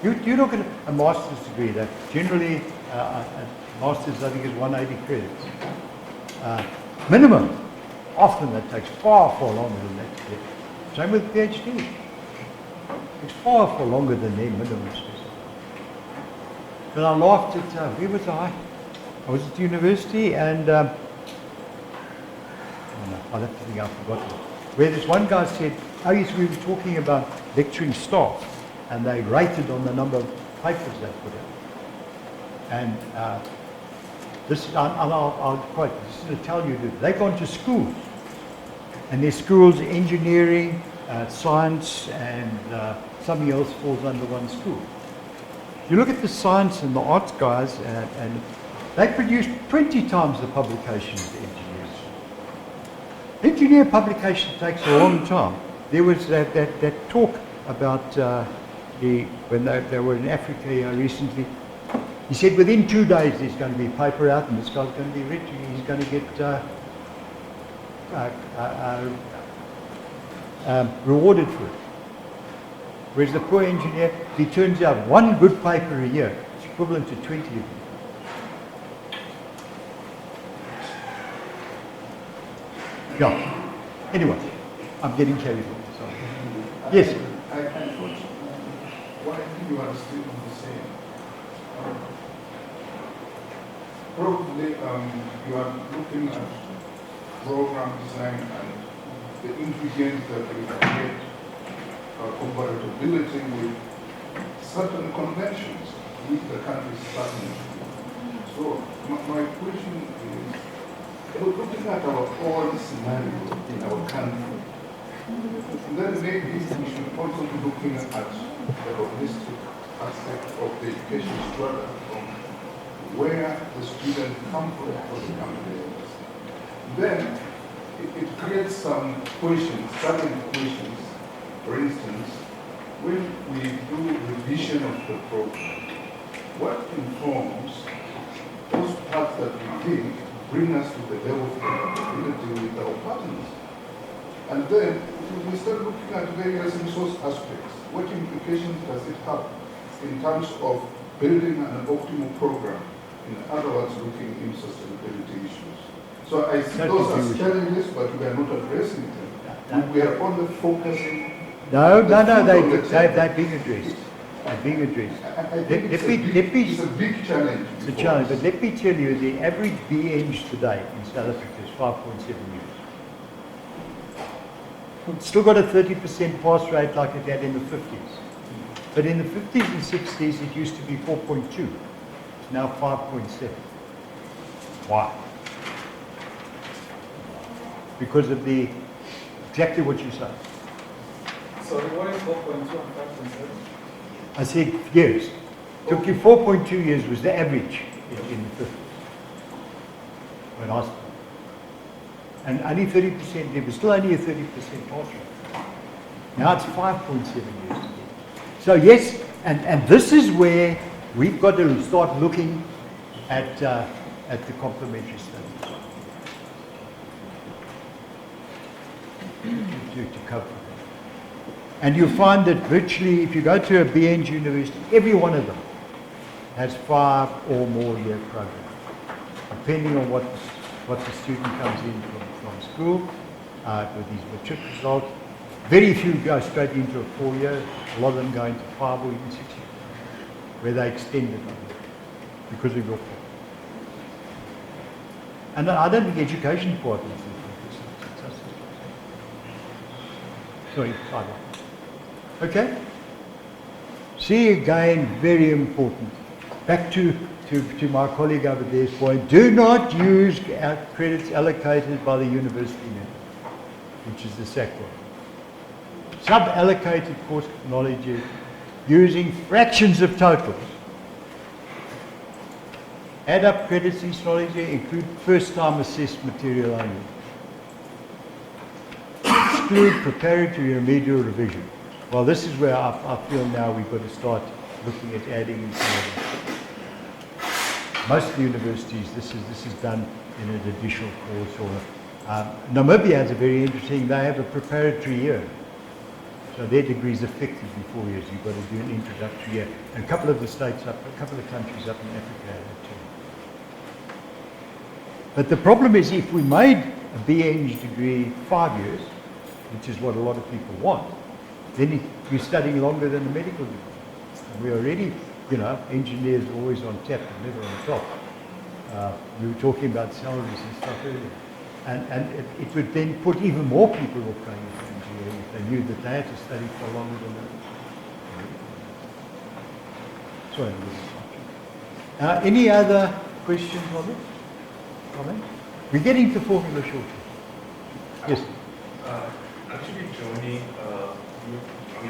You look at a master's degree, that generally a master's I think is 180 credits. Minimum. Often that takes far longer than that. Same with PhD. It's far longer than their minimum specific. But I laughed at, where was I? I was at university and, I'll have to think, I've forgotten. Where this one guy said, oh yes, we were talking about lecturing staff and they rated on the number of papers they put out. And I'll quote, this is to tell you that they've gone to schools and their schools, engineering, science and something else falls under one school. You look at the science and the arts guys and they produce 20 times the publications of engineers. Engineer publication takes a long time. There was that talk about when they were in Africa recently. He said within 2 days there's going to be a paper out and this guy's going to be rich. He's going to get rewarded for it. Whereas the poor engineer, he turns out one good paper a year, it's equivalent to 20 of them. Yeah. Anyway, I'm getting carried away. Sorry. Yes. I thought what I think you are still on the same. Probably you are looking at program design and the ingredients that will create compatibility with certain conventions which the country is starting. So my question is, looking at our own scenario in our country, then maybe we should also be looking at the holistic aspect of the education strata from where the students come from for the country. Then it creates some questions, certain questions. For instance, when we do revision of the program, what informs those parts that we think bring us to the level of compatibility with our partners? And then we start looking at various resource aspects. What implications does it have in terms of building an optimal program? In other words, looking in sustainability issues. So I see those as challenges, but we are not addressing them. We are only focusing. No, they're being addressed. They're being addressed. I think it's a big challenge. It's a challenge, but let me tell you, the average BEng today in South Africa is 5.7 years. It's still got a 30% pass rate like it had in the 50s. But in the 50s and 60s, it used to be 4.2. It's now 5.7. Why? Because of exactly what you said. So what is 4.2 and 5.7? I said years. Took you 4.2 years was the average in the 50s. When I started. And only 30%, there was still only a 30% pass rate. Now it's 5.7 years. So yes, and this is where we've got to start looking at the complementary studies to cope with that. And you'll find that virtually, if you go to a BEng university, every one of them has 5 or more year program, depending on what the student comes in from school with his matric result. Very few go straight into a 4-year. A lot of them go into 5 or even 6 years, where they extend it because of your fault. And I don't think education departments do this. Sorry, pardon. Okay? See again, very important. Back to my colleague over there's point. Do not use credits allocated by the university member, which is the SAC one. Sub-allocated course knowledge using fractions of totals. Add up credits each knowledge include first-time assessed material only. Exclude preparatory remedial revision. Well, this is where I feel now we've got to start looking at adding in some of them. Most of the universities, this is done in an additional course. Or Namibia has a very interesting. They have a preparatory year, so their degree is effectively 4 years. You've got to do an introductory year. And a couple of the states up, a couple of countries up in Africa have it too. But the problem is, if we made a BEng degree 5 years, which is what a lot of people want, then you're studying longer than a medical degree. And we're already, engineers are always on tap and never on top. We were talking about salaries and stuff earlier. And it would then put even more people off going into engineering if they knew that they had to study for longer than that. Sorry. Any other questions on it? Comment? We're getting to formula shortly. Yes? Actually joining,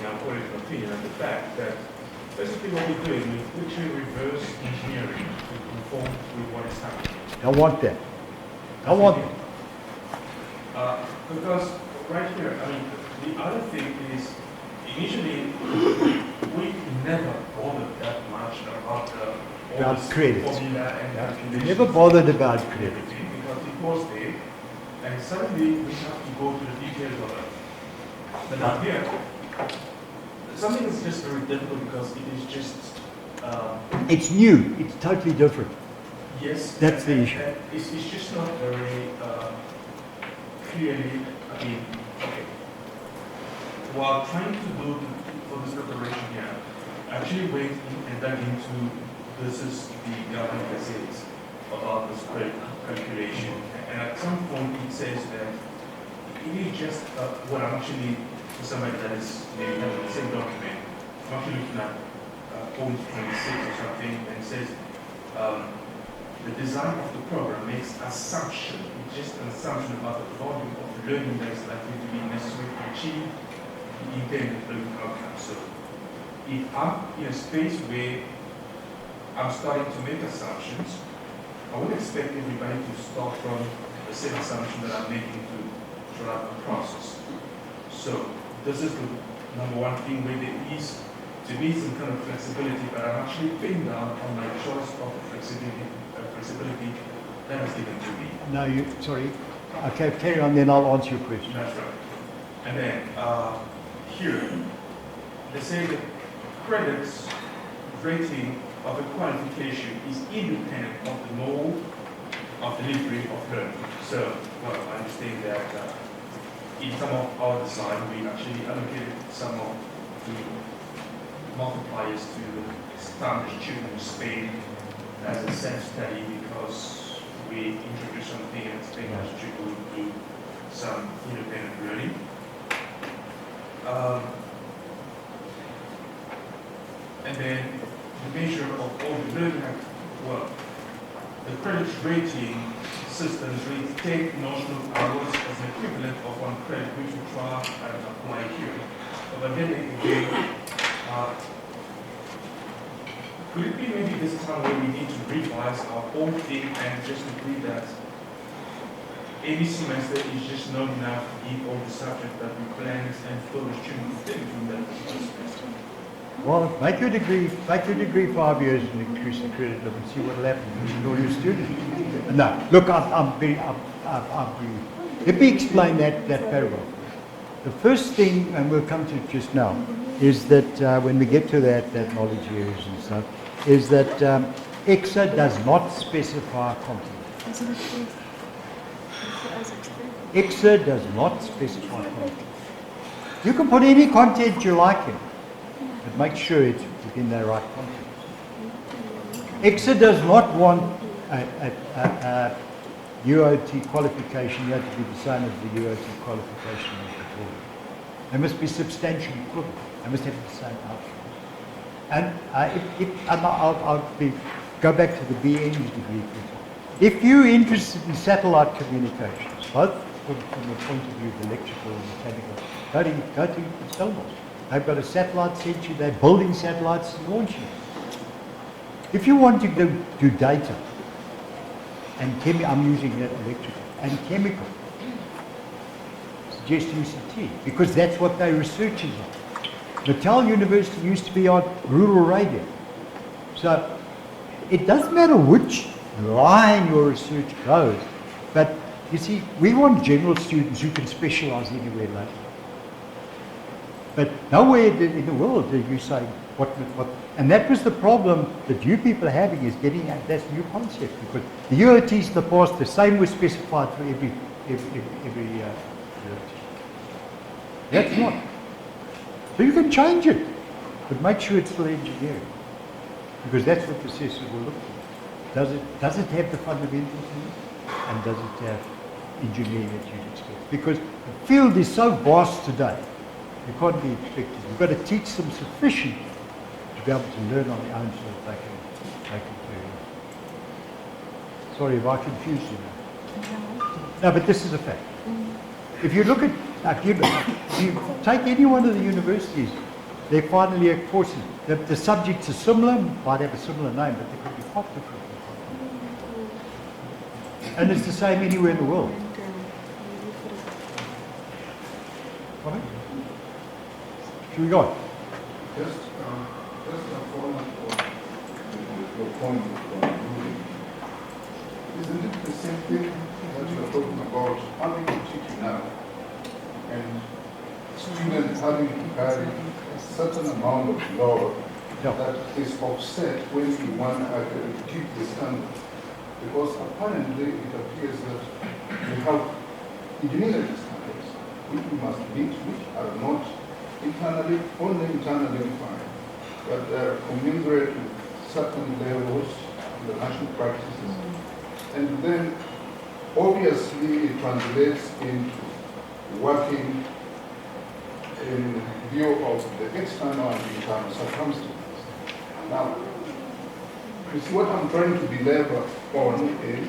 our colleague's opinion on the fact that basically what we're doing, we're literally reverse engineering to conform with what is happening. I want that. I want that. Because right here, the other thing is, initially, we never bothered that much about credits. Formula and We never bothered about credits. because it was there, and suddenly we have to go to the details of it. But now here, something is just very difficult because it is just, It's new. It's totally different. yes. That's the issue. It's just not very clearly, I mean, okay. While trying to do for this preparation here, I actually went in and dug into this is the government essays about this calculation. And at some point it says that it is just what I'm actually, for somebody that is maybe having the same document, I'm actually looking at point 26 or something, and it says the design of the program makes assumption, it's just an assumption about the volume of learning that is likely to be necessary to achieve the intended learning outcome. So if I'm in a space where I'm starting to make assumptions, I would expect everybody to start from the same assumption that I'm making throughout the process. So this is the number one thing where there is, to me, some kind of flexibility, but I'm actually pinned down on my choice of flexibility that is given to me. No, sorry. Okay, carry on, then I'll answer your question. That's right. And then here, they say that credits rating of a qualification is independent of the mode of delivery of learning. So, well, I understand that in some of our design, we actually allocated some of the multipliers to the standard student in Spain as a self-study because we introduced something and expect us to do some independent learning. And then the measure of all the learning, well, the credit rating systems rate 10 notional hours as an equivalent of 1 credit, which we try and apply here. But then again, could it be maybe this time where we need to revise our own thing and just agree that any semester is just not enough to give all the subjects that we plan and fill the student from that semester? Well, make your degree 5 years and increase the credit limit and see what will happen with all your students. No, look, let me explain that paragraph. The first thing, and we'll come to it just now, is that when we get to that knowledge areas and stuff, is that Ecsa does not specify content. Ecsa does not specify content. You can put any content you like in, but make sure it's within the right context. Ecsa does not want a UOT qualification. You have to be the same as the UOT qualification before. They must be substantially equivalent. They must have the same outcome. And go back to the BN degree. If you're interested in satellite communications, both from the point of view of electrical and mechanical, go to Stellenbosch. They've got a satellite center, they're building satellites and launching it. If you want to do data, and I'm using that electrical, and chemical, suggest UCT, because that's what their research is on. Natal University used to be on rural radio. So it doesn't matter which line your research goes, but you see, we want general students who can specialize anywhere later. But nowhere in the world are you saying what, and that was the problem that you people are having, is getting at that new concept, because the UOTs in the past, the same was specified for every UOT. That's not. So you can change it, but make sure it's still engineering, because that's what the assessor will look for. Does it have the fundamentals in it, and does it have engineering that you'd expect? Because the field is so vast today, you can't be expected. You've got to teach them sufficient to be able to learn on their own so that they can do it. Sorry if I confused you now. No, but this is a fact. If you look at, if you take any one of the universities, their final year courses, the subjects are similar, might have a similar name, but they could be quite different. And it's the same anywhere in the world. Right? Should we go? Just a follow-up on your point on moving. Isn't it the same thing that you are talking about having to teach now and students having to carry certain amount of load Yeah. that is offset when you want to keep the standard. Because apparently it appears that we have engineering standards which we must meet, which are not only internally defined, but they are commensurate with certain levels in the national practices. And then obviously it translates into working in view of the external and internal circumstances. Now, you see what I'm trying to belabor on is,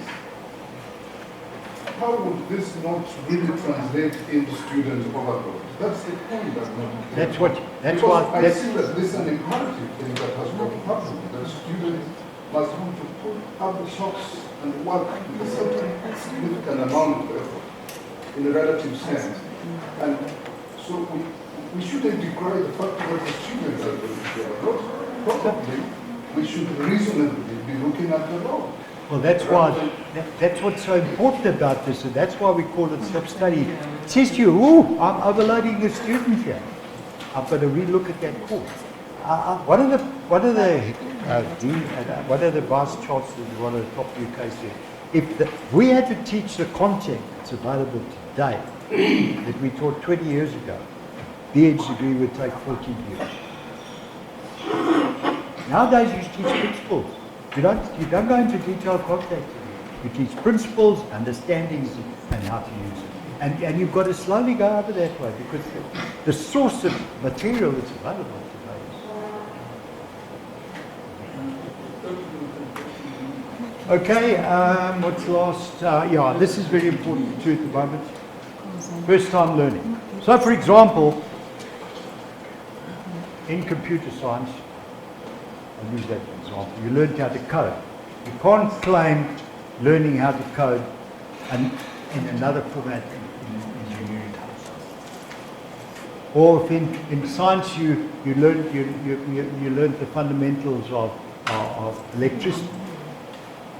how would this not really translate into student overload? That's the point that I'm making. That's what, that's Because why, I that's, see that this is an imperative thing that has got to happen, that students must have to put up the socks and work with a certain significant amount of effort in a relative sense. And so we shouldn't decry the fact that the students are going to be overloaded. Probably we should reasonably be looking at the law. well, that's why, that's what's so important about this, and that's why we call it self-study. It says to you, ooh, I'm overloading the student here. I've got to relook at that course. One of the vice chancellors of one of the top UK said, if we had to teach the content that's available today that we taught 20 years ago, BEd's degree would take 14 years. Nowadays you teach principles. You don't go into detailed content. You teach principles, understandings, and how to use it. And you've got to slowly go over that way because the source of material that's available today is. Okay, what's last? Yeah, this is very important too at the moment. First time learning. So for example, in computer science, I'll use that as an example, you learned how to code. You can't claim learning how to code and in another format in engineering. Or if in science you learned the fundamentals of electricity,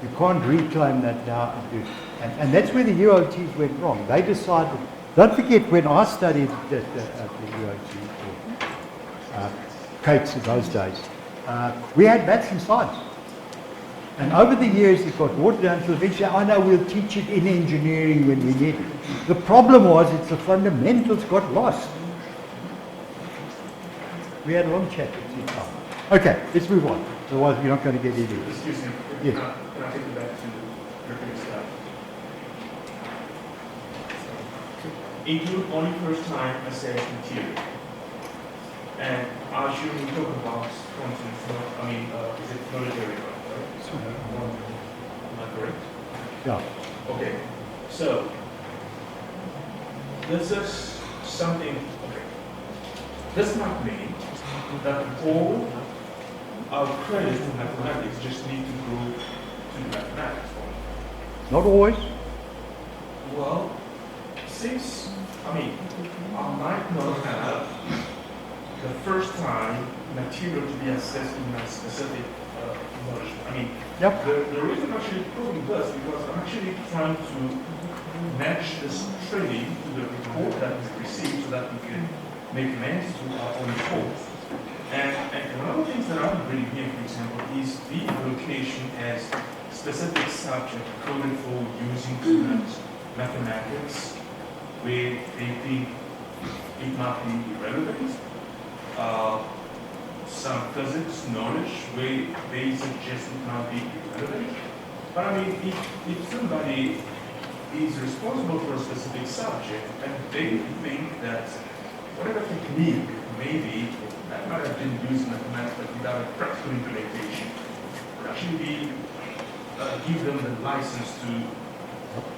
you can't reclaim that now and do it. And that's where the UOTs went wrong. They decided, don't forget when I studied at the UOT, Cates in those days, we had maths and science. And over the years it got watered down to eventually, I know we'll teach it in engineering when we need it. The problem was it's the fundamentals got lost. We had a long chat at the time. Okay, let's move on. Otherwise we're not going to get into it. Excuse me. Yes. Can I take you back to the previous slide? Include only first time assessed material. And I assume we talk about content, is it military, right? Am I correct? Yeah. Okay. So, this is something, okay. This might mean that all our credits to mathematics just need to go to mathematics. Not always. Well, since, I might not have the first time material to be assessed in my specific knowledge. Yep. The reason I'm actually proving this because I'm actually trying to match this training to the report that we received so that we can make amends to our own reports. And one of the things that I'm reading here, for example, is the allocation as specific subject coded for using students mathematics, where they think it might be irrelevant. Some physics knowledge where they suggest it might be irrelevant. But if somebody is responsible for a specific subject and they think that whatever technique maybe that might have been used in mathematics but without a practical implementation would actually be give them the license to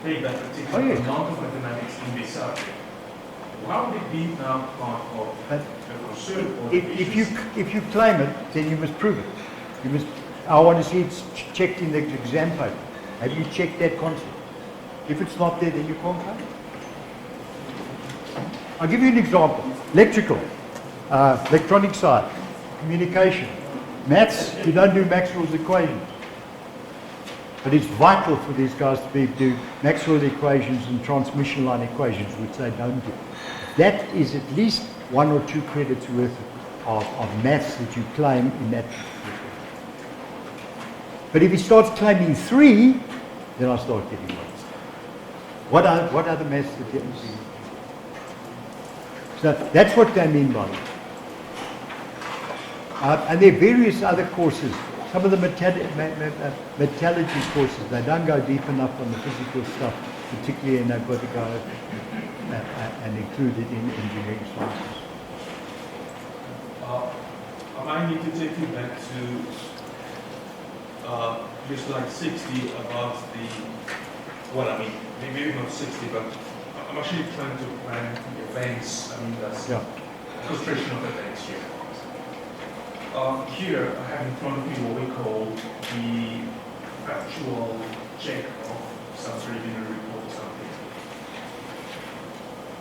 take that particular amount of mathematics in their subject. How would it be now part of the concern or if you claim it, then you must prove it. You must. I want to see it's checked in the exam paper. Have you checked that concept? If it's not there, then you can't claim it. I'll give you an example. Electrical, electronic side, communication, maths. You don't do Maxwell's equations, but it's vital for these guys to do Maxwell equations and transmission line equations, which they don't do. That is at least 1 or 2 credits worth of of maths that you claim in that. But if he starts claiming 3, then I start getting worried. What are the maths that you see? So that's what they mean by it. And there are various other courses. Some of the metallurgy courses, they don't go deep enough on the physical stuff, particularly, and they've got to go and include it in engineering sciences. I might need to take you back to just like 60 about the, well, I mean, maybe not 60, but I'm actually trying to plan events. I mean, that's illustration of events here. Here, I have in front of me what we call the actual check of some sort of unit report or something.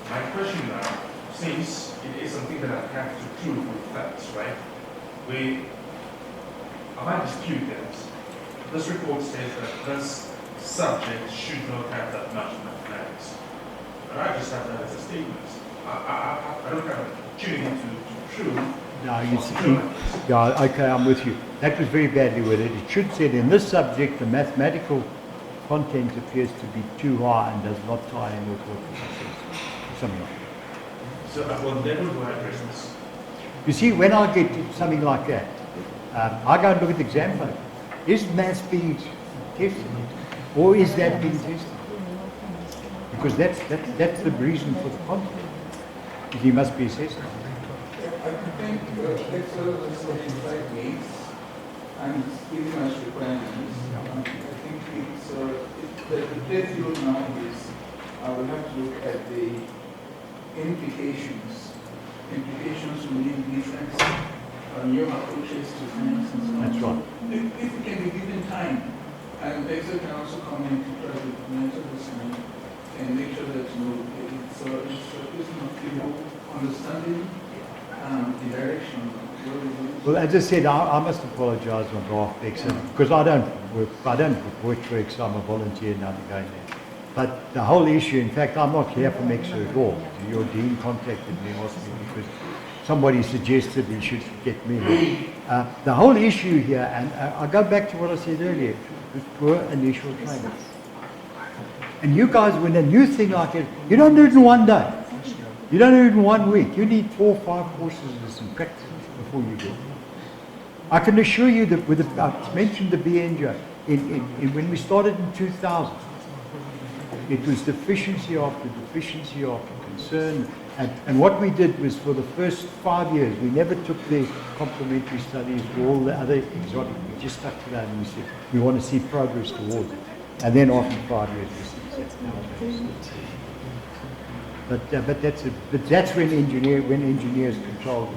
My question now, since it is something that I have to prove with facts, right? I might dispute that. This report says that this subject should not have that much mathematics. But I just have that as a statement. I don't have an opportunity to prove. No, you see, yeah, okay, I'm with you. That was very badly worded. It should say in this subject the mathematical content appears to be too high and does not tie in with what it says. Something like that. So at what level do I address this? You see, when I get to something like that, I go and look at the exam paper. Is maths being tested? Or is that being tested? Because that's the reason for the content. He must be assessed. I think Ecsa is 75 weeks and it's giving us requirements. I think it's the playfield now is we have to look at the implications will lead different new approaches to science and so on. That's right. If we can be given time, and Ecsa can also come in to try to mentor this and make sure that it's a question of people understanding the direction. Well, as I said, I must apologise on behalf of Ecsa because I don't work for Ecsa. I'm a volunteer now to go in there. But the whole issue, in fact, I'm not here from Ecsa at all. Your dean contacted me and asked me because somebody suggested he should get me here. The whole issue here, and I go back to what I said earlier, was poor initial training. And you guys, when a new thing like it, you don't do it in one day. You don't do it in 1 week. You need 4 or 5 courses and some practice before you do it. I can assure you that I mentioned the BNJ, when we started in 2000, it was deficiency after deficiency after concern. And what we did was for the first 5 years, we never took the complementary studies or all the other exotic. We just stuck to that and we said, we want to see progress towards it. And then after 5 years, we said, But that's when engineers control it.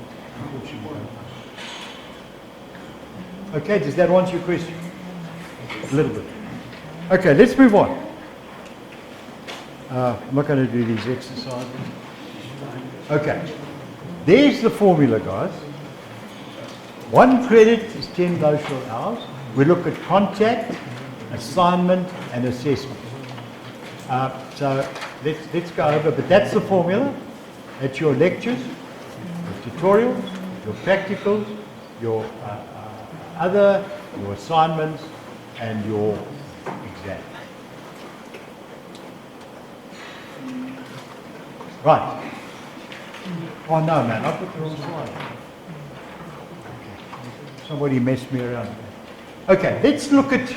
Okay, does that answer your question? A little bit. Okay, let's move on. I'm not going to do these exercises. Okay, there's the formula, guys. 1 credit is 10 notional hours. We look at contact, assignment, and assessment. So let's go over, but that's the formula. That's your lectures, your tutorials, your practicals, your your assignments, and your exam. Right. Oh no, man, I put the wrong slide. Somebody messed me around. Okay, let's look at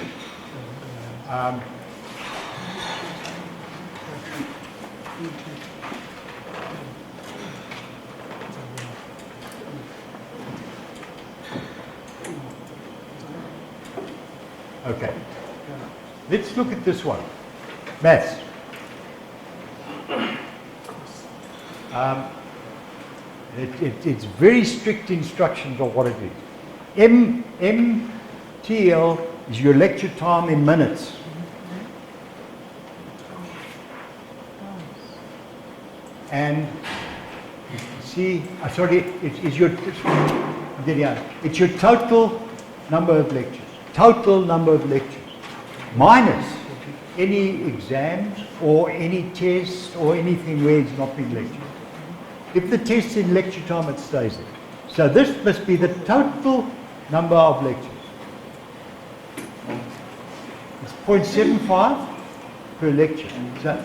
okay. Let's look at this one. Maths. It's very strict instructions on what it is. MTL is your lecture time in minutes. And see, sorry, it's your total number of lectures. Total number of lectures. Minus any exams or any tests or anything where it's not been lectured. If the test's in lecture time, it stays there. So this must be the total number of lectures. It's 0.75 per lecture. So,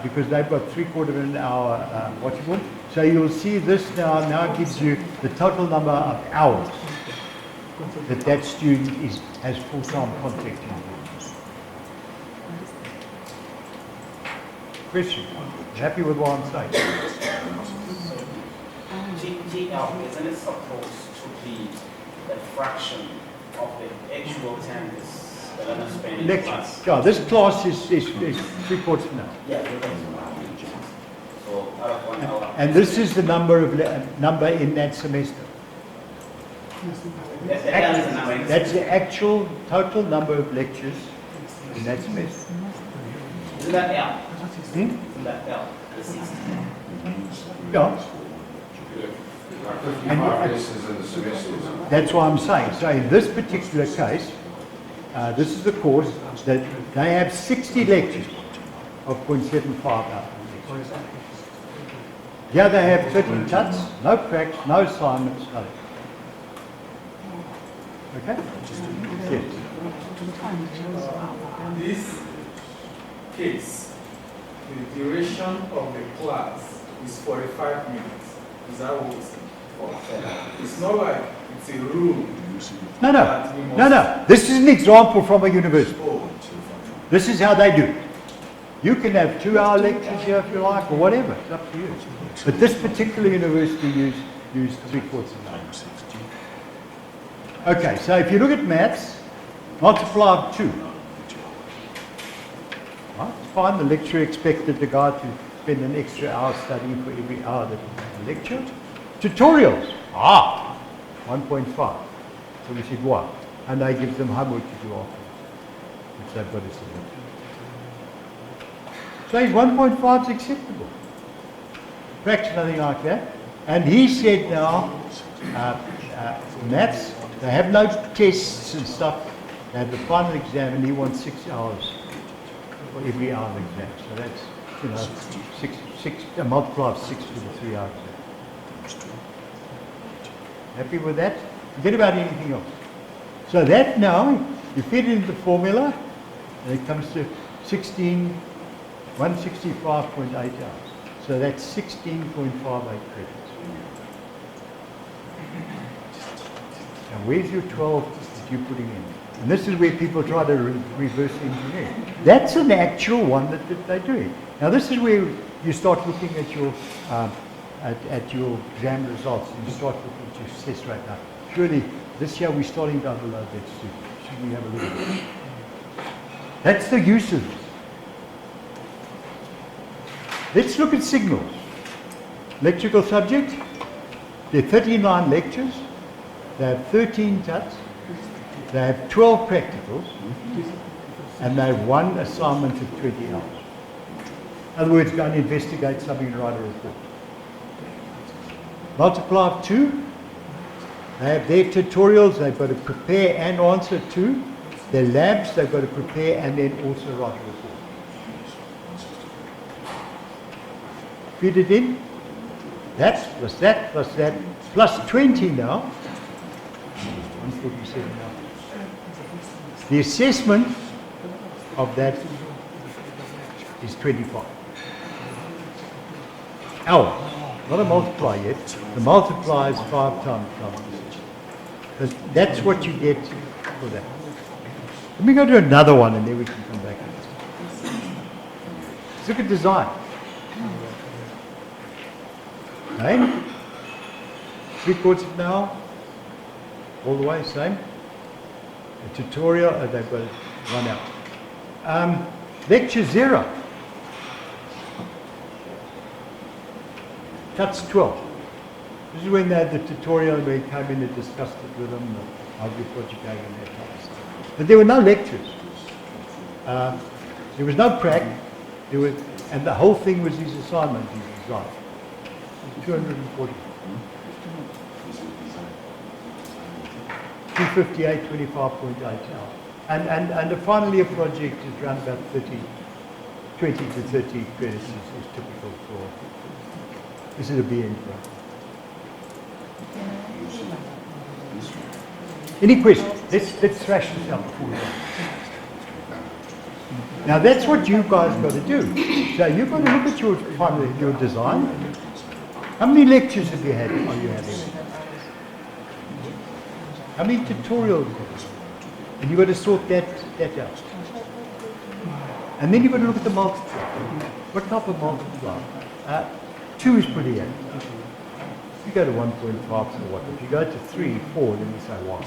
because they've got 3/4 of an hour watchable. So you'll see this now gives you the total number of hours that student has full-time contact in. Question? Happy with what I'm saying? GL, isn't it supposed to be a fraction of the actual time the learner spending in Lecture. class? Yeah, this class is 3/4 of an hour. Yeah, so out of 1 hour. And this is the number in that semester. That's the actual total number of lectures in that semester. Isn't that L? Hmm? Isn't that L? The 60. Yeah, Like 55 lessons in the semester. that's what I'm saying. So in this particular case, this is the course that they have 60 lectures of 0.75 hours. Here they have 13 tuts, no cracks, no assignments, nothing. Okay? Yes. This case, the duration of the class is 45 minutes. Is that what it's saying? It's not like it's a rule. No. This is an example from a university. This is how they do it. You can have 2-hour lectures here if you like, or whatever. It's up to you. But this particular university used 3/4 of an hour. Okay, so if you look at maths, multiply 2. Right, it's fine. The lecturer expected the guy to spend an extra hour studying for every hour that he lecture. Tutorials. 1.5. So we said, what? And they give them homework to do after, which they've got to submit. So his 1.5 is acceptable. Fraction, nothing like that. And he said now, maths, they have no tests and stuff. They have the final exam and he wants 6 hours for every hour of exam. So that's, a multiply of 6 for the 3 hours. Happy with that? Forget about anything else. So that now, you feed it into the formula, and it comes to 165.8 hours. So that's 16.58 credits. Now where's your 12 that you're putting in? And this is where people try to reverse engineer. That's an actual one that they're doing. Now this is where you start looking at your exam results and you start looking at your success rate now. Surely this year we're starting down below that too. Should we have a look at it? That's the use of it. Let's look at signals. Electrical subject, there are 39 lectures, they have 13 tuts, they have 12 practicals, and they have 1 assignment of 20 hours. In other words, go and investigate something and write a report. Multiply of 2, they have their tutorials, they've got to prepare and answer to. Their labs, they've got to prepare and then also write a report. Feed it in. That, plus 20 now. 147 now. The assessment of that is 25 hours. Not a multiply yet. The multiply is 5 times time. Because that's what you get for that. Let me go to another one and then we can come back. Let's look at design. Same. 3/4 of an hour. All the way, same. A tutorial, they've got 1 hour. Lecture 0. Tuts 12. This is when they had the tutorial where he came in and discussed it with them, how your project going and that type of stuff. But there were no lectures. There was no prac. And the whole thing was his assignment, his design. 240. 258, 25.8 hours. And finally a project is around about 20 to 30 credits is typical for, this is a BN program. Any questions? Let's thrash this out before we go. Now that's what you guys got to do. So you've got to look at your design. How many lectures have you had? Are you having? How many tutorials? And you've got to sort that out. And then you've got to look at the multiplier. What type of multiplier? 2 is pretty accurate. If you go to 1.5, so what? If you go to 3, 4, then you say 1.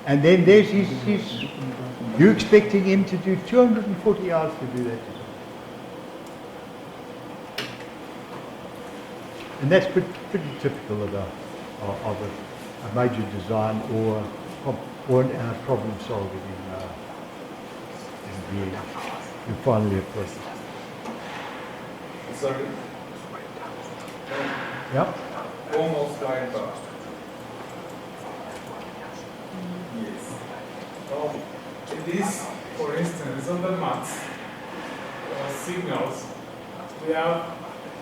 And then there's you're expecting him to do 240 hours to do that. And that's pretty typical of a major design or problem solving in your final year process. Sorry. Yep. Almost like that. Yes. This, for instance, on the maths signals, we have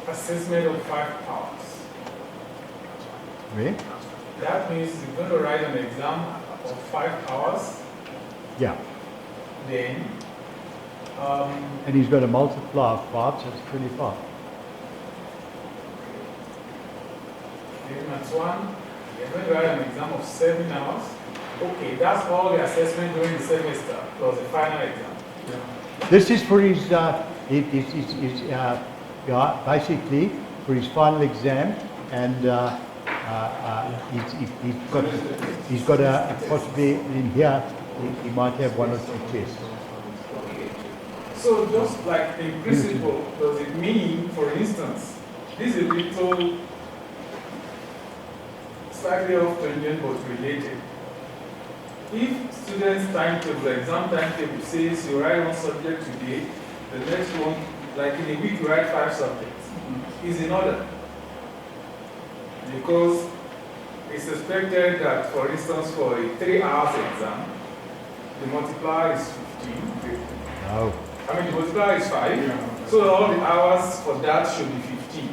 assessment of 5 hours. Where? That means you're going to write an exam of 5 hours. Yeah. Then. And he's got to multiply 5, so it's 25. Then that's 1. You're going to write an exam of 7 hours. Okay, that's all the assessment during the semester plus the final exam. Yeah. This is for his basically for his final exam, and he's got a possibly in here he might have 1 or 2 tests. So just like in principle, does it mean, for instance, this is a little slightly off tangent but related. If students' timetable, exam timetable says you write 1 subject today, the next one, like in a week you write 5 subjects, is in order. Because it's expected that, for instance, for a 3 hours exam, the multiplier is 15. No. I mean, the multiplier is 5. So all the hours for that should be 15.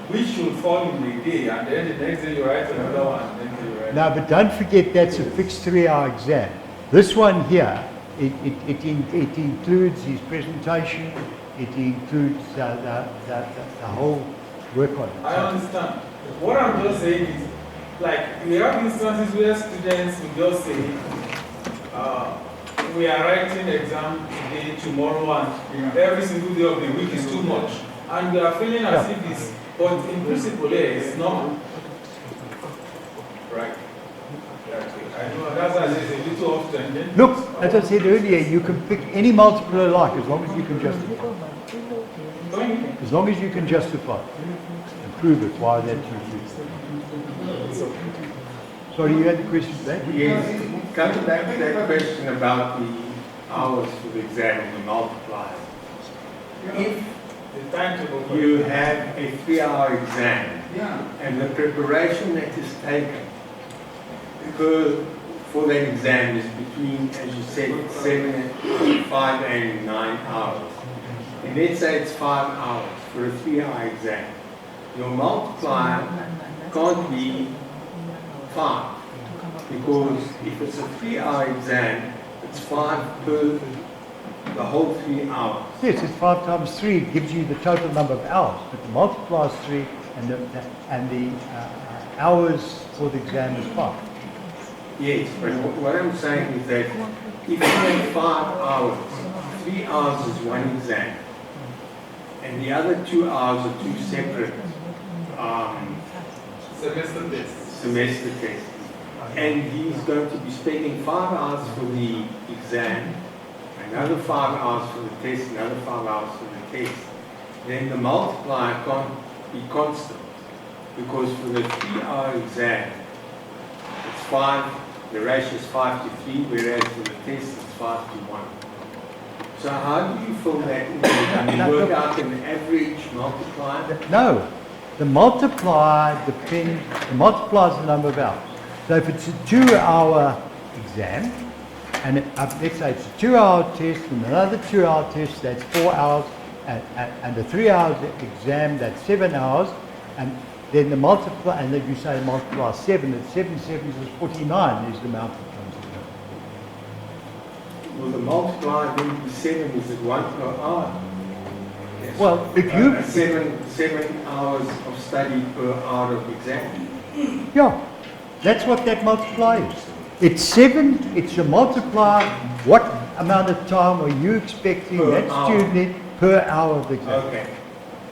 Which should fall in the day, and then the next day you write another one, and then you write. No, but don't forget that's a fixed 3-hour exam. This one here, it includes his presentation, it includes the whole work on it. I understand. What I'm just saying is, like, we have instances where students will just say, we are writing exam today, tomorrow, and every single day of the week is too much. And we are feeling as if it's, but in principle, it's normal. Right. I know that's why it's a little off tangent. Look, as I said earlier, you can pick any multiple you like as long as you can justify. As long as you can justify and prove it why that you use it. Sorry, you had the question back? Yes, coming back to that question about the hours for the exam and the multiplier. If you have a 3-hour exam and the preparation that is taken for that exam is between, as you said, 5 and 9 hours. And let's say it's 5 hours for a 3-hour exam. Your multiplier can't be 5, because if it's a 3-hour exam, it's 5 per the whole 3 hours. Yes, it's 5 times 3 gives you the total number of hours, but the multiplier is 3 and the hours for the exam is 5. Yes, but what I'm saying is that if you have 5 hours, 3 hours is one exam, and the other 2 hours are 2 separate semester tests. And he's going to be spending 5 hours for the exam, another 5 hours for the test, another 5 hours for the test. Then the multiplier can't be constant, because for the 3-hour exam, it's 5, the ratio is 5 to 3, whereas for the test it's 5 to 1. So how do you fill that in? Can you work out an average multiplier? No, the multiplier depends, the multiplier is the number of hours. So if it's a 2-hour exam, and let's say it's a 2-hour test and another 2-hour test, that's 4 hours, and a 3-hour exam, that's 7 hours, And then the multiply, and then you say multiply 7, and 7 sevens is 49 is the amount that comes in. Well, the multiply then be 7 is at 1 per hour. Well, if you... 7 hours of study per hour of exam. Yeah, that's what that multiply is. It's 7, it's your multiply. What amount of time are you expecting that student in per hour of exam? Okay.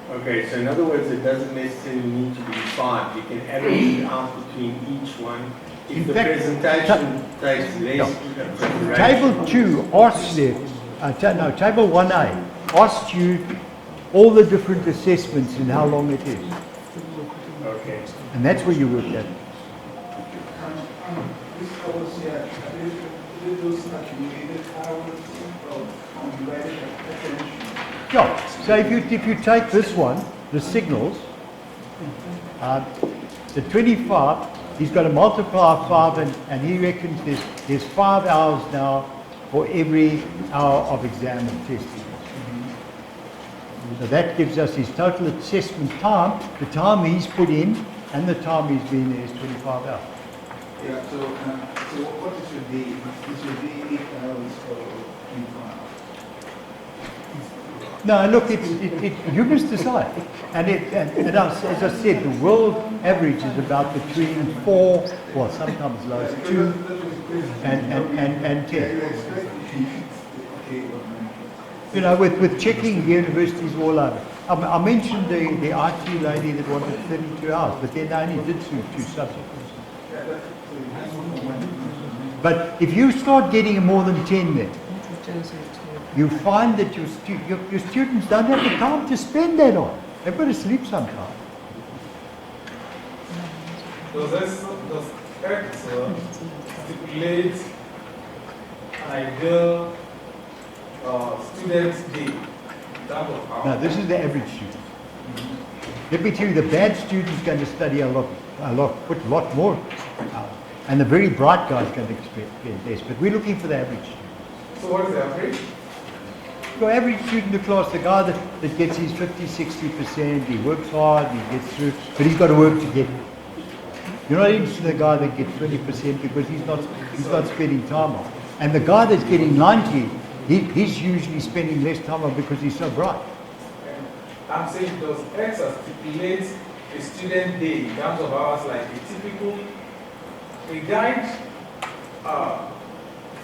Okay, so in other words, it doesn't necessarily need to be 5. You can average it out between each one. If In the fact, presentation takes less, Table 2 asks you, table 1A asks you all the different assessments and how long it is. Okay. And that's where you work at. This hours here, those accumulated hours of divided attention. Yeah, so if you take this one, the signals, the 25, he's got to multiply 5 and he reckons there's 5 hours now for every hour of exam and testing. So that gives us his total assessment time, the time he's put in and the time he's been there is 25 hours. Yeah, so what is your day? Is your day 8 hours or 25 hours? No, look, you must decide. And as I said, the world average is about between 4, well, sometimes low as 2 and 10. You know, with checking universities all over. I mentioned the IT lady that wanted 32 hours, but then they only did two subjects. But if you start getting more than 10 then, you find that your students don't have the time to spend that on. They've got to sleep sometime. Does Ecsa stipulate an ideal student's day? No, this is the average student. Let me tell you, the bad student's going to study put a lot more hours. And the very bright guy's going to expect less. But we're looking for the average student. So what is the average? Your average student in the class, the guy that gets his 50-60%, he works hard, he gets through, but he's got to work to get it. You're not interested in the guy that gets 20% because he's not spending time on it. And the guy that's getting 90, he's usually spending less time on because he's so bright. I'm saying, does Ecsa stipulate a student day in terms of hours, like a typical, a guide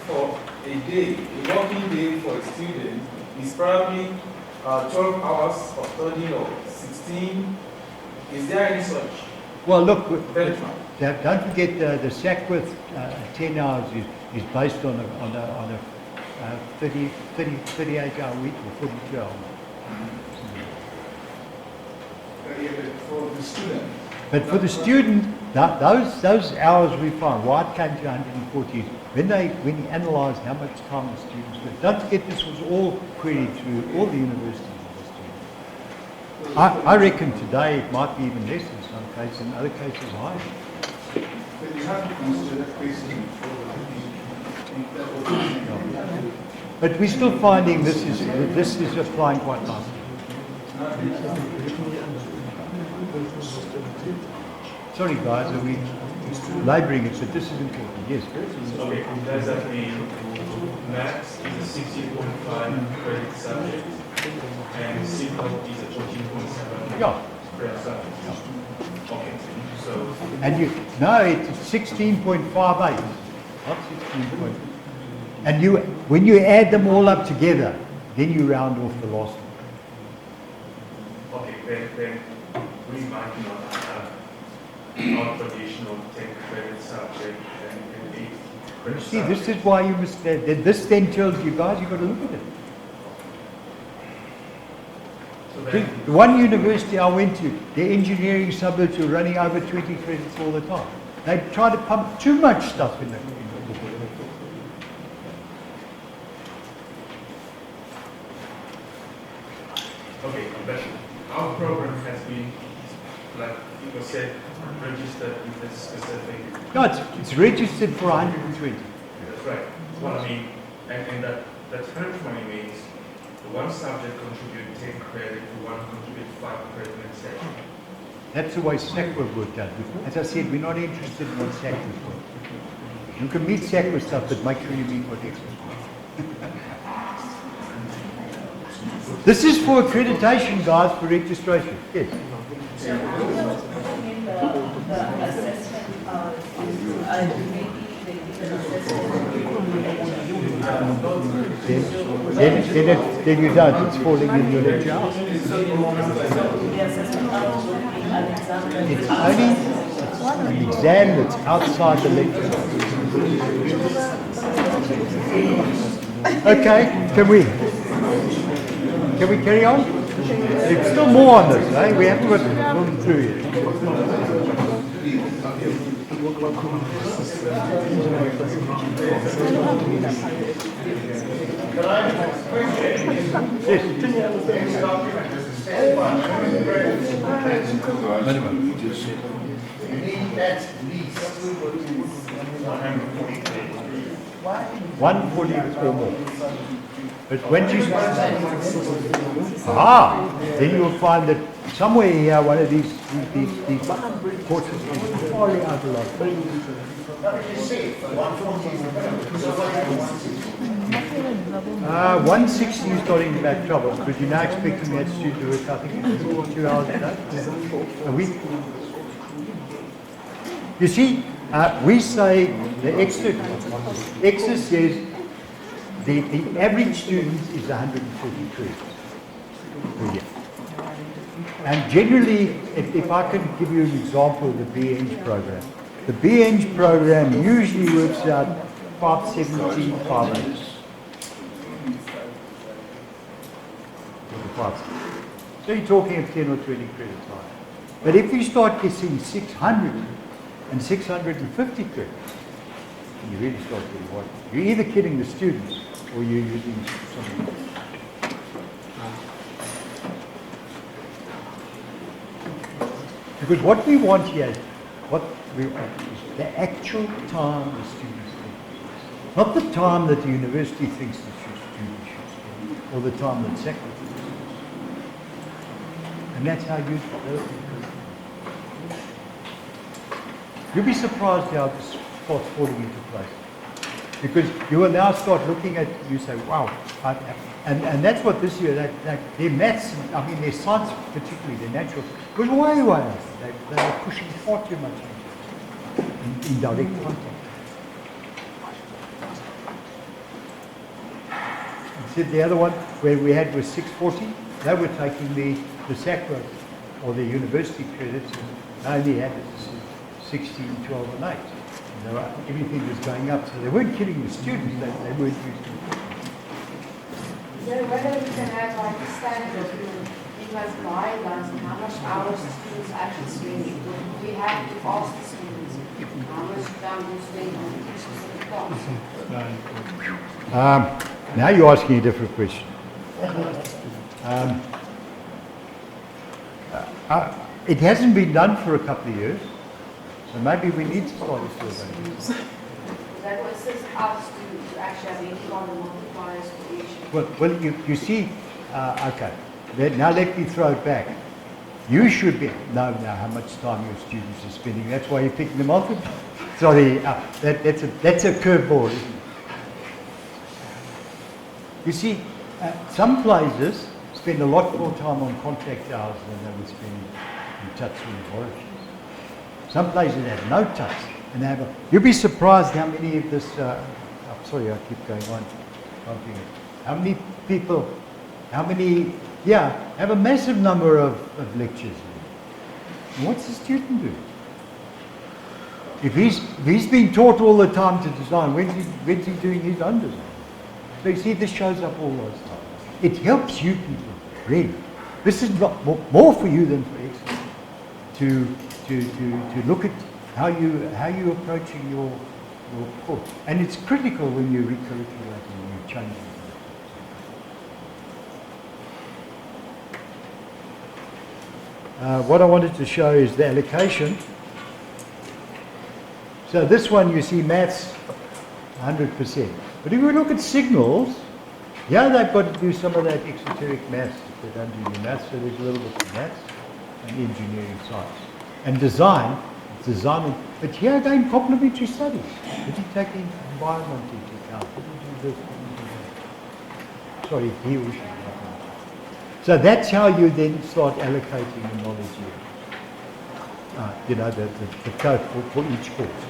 for a day, a working day for a student is probably 12 hours of study or 16. Is there any such? Well, look, benchmark? don't forget the Sackworth 10 hours is based on a 38-hour week or 42-hour week. For the student. But for the student, those hours we find, why it came to 140 is when you analyse how much time the students work. Don't forget this was all queried through all the universities of the students. I reckon today it might be even less in some cases, in other cases higher. But you have to consider criticism for But we're still finding this is applying quite nicely. Sorry guys, are we labouring it, but this is important, yes. Okay, does that mean maths is a 16.5 credit subject and civil is a 14.7 Yeah. credit subject? Yeah. Okay, so... And it's 16.58, not 16. And when you add them all up together, then you round off the last one. Okay, then we might not have our traditional 10 credit subject and 8 credit See, subject. this is why you must, this then tells you guys, you've got to look at it. So The then, one university I went to, the engineering suburbs were running over 20 credits all the time. They try to pump too much stuff in the book. okay, but our program has been, like it was said, registered with a specific. No, it's registered for 120. That's right. Well, I mean, and that 120 means the one subject contribute 10 credit, the one contribute 5 credit and etc. That's the way SACWA worked out. As I said, we're not interested in what SACWA's got. You can meet SACWA stuff, but make sure you meet what Ecsa's got. This is for accreditation, guys, for registration. Yes. So how are you putting in the assessment Then you don't. It's falling in your lecture house. the assessment hours will be an exam? It's only an exam that's outside the lecture house. Okay, can we carry on? There's still more on this, eh? We haven't got gone through yet. Can I ask a question? Yes. This document, does it specify how many credits? You need at least 140 credits. 140 or more. But when you then you'll find that somewhere here one of these courses is falling out a lot. How did you see? 140 is the minimum. So what do you want? 160 is starting to make trouble because you're now expecting that student to work, I think, 2 hours a day, a week. You see, we say the Ecsa says the average student is 140 credits per year. And generally, if I can give you an example of the BEng program, the BEng program usually works out 570, 580. So you're talking of 10 or 20 credits higher. But if you start getting 600 and 650 credits, you really start getting worried. You're either kidding the students or you're using something else. Because what we want here, what we want is the actual time the students spend. Not the time that the university thinks the students should spend, or the time that SACWA thinks. And that's how you develop it. You'll be surprised how this starts falling into place. Because you will now start looking at, you say, wow, and that's what this year, their maths, I mean their science particularly, their natural, goes way up. They are pushing far too much in direct contact. You said the other one where we had was 640, they were taking the SACWA or the university credits and only had 16, 12 and 8. Everything was going up, so they weren't kidding the students, they weren't using it. So whether we can have like a standard give us guidelines on how much hours the students actually spend. We have to ask the students how much time you spend on each specific task. Now you're asking a different question. It hasn't been done for a couple of years, so maybe we need to start a survey. That was just us to actually have any kind of multipliers for each. Well, you see, okay, now let me throw it back. You should know now how much time your students are spending. That's why you're picking them off. Sorry, that's a curveball, isn't it? You see, some places spend a lot more time on contract hours than they would spend in touch with laboratories. Some places have no touch, and they have you'll be surprised how many of this. Sorry, I keep going on. How many people? Have a massive number of lectures. And what's the student do? If he's been taught all the time to design, when's he doing his own design? So you see, this shows up all those times. It helps you people, really. This is not more for you than for Ecsa to look at how you're approaching your course. And it's critical when you're recurriculating and you're changing. What I wanted to show is the allocation. So this one you see maths 100%. But if we look at signals, they've got to do some of that exoteric maths if they don't do the maths, so there's a little bit of maths and engineering science. And design, but here again, complementary studies. Did he take the environment into account? Did he do this? Did he do that? Sorry, he or she. So that's how you then start allocating the knowledge here. The code for each course.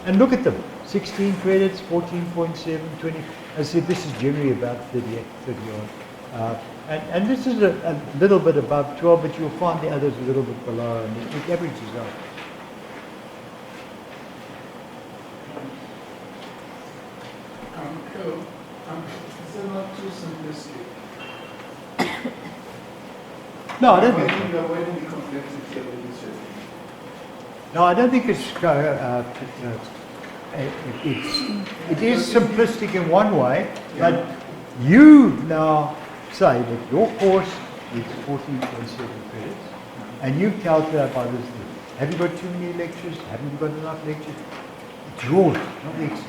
And look at them. 16 credits, 14.7, 20. As I said, this is generally about 30 odd. And this is a little bit above 12, but you'll find the others a little bit below, and it averages out. Phil, is that not too simplistic? No, I don't think. You are avoiding the complexity of the research. No, I don't think it's. It is simplistic in one way, but you now say that your course is 14.7 credits, and you calculate by this thing. Have you got too many lectures? Haven't you got enough lectures? It's yours, not Exa's.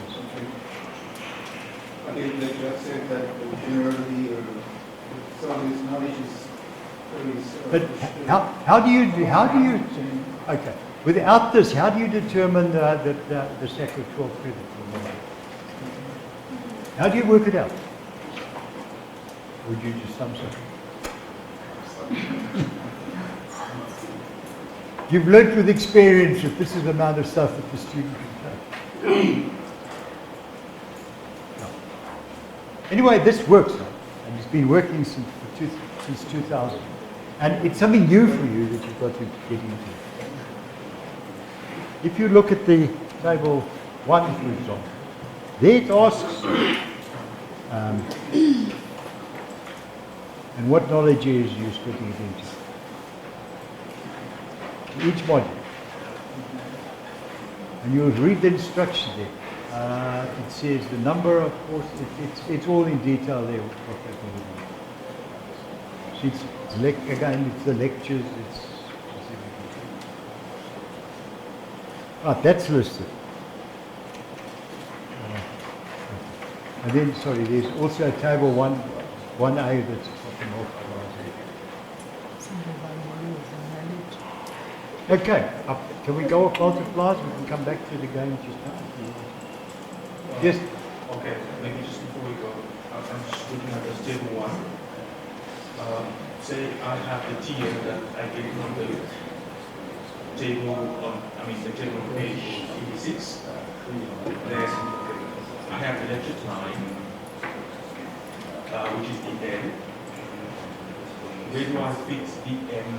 But if the judge said that generally some of this knowledge is very... But how do you, okay, without this, how do you determine the set of 12 credits? How do you work it out? Would you just sum it? You've learned with experience that this is the amount of stuff that the student can take. No. Anyway, this works now, and it's been working since 2000. And it's something new for you that you've got to get into. If you look at the table 1, for example, there it asks and what knowledge areas you're splitting it into. Each module. And you'll read the instruction there. It says the number of courses, it's all in detail there. What they're going to do. So again, it's the lectures, it's everything. Right, that's listed. And then, sorry, there's also table 1A that's fucking off. Okay, can we go off multipliers? We can come back to the game just now. Yes? Okay, maybe just before we go, I'm just looking at this table 1. Say I have the tier that I get from the table on, the table on page 86. Then I have the lecture time, which is the N. Where do I fit the N,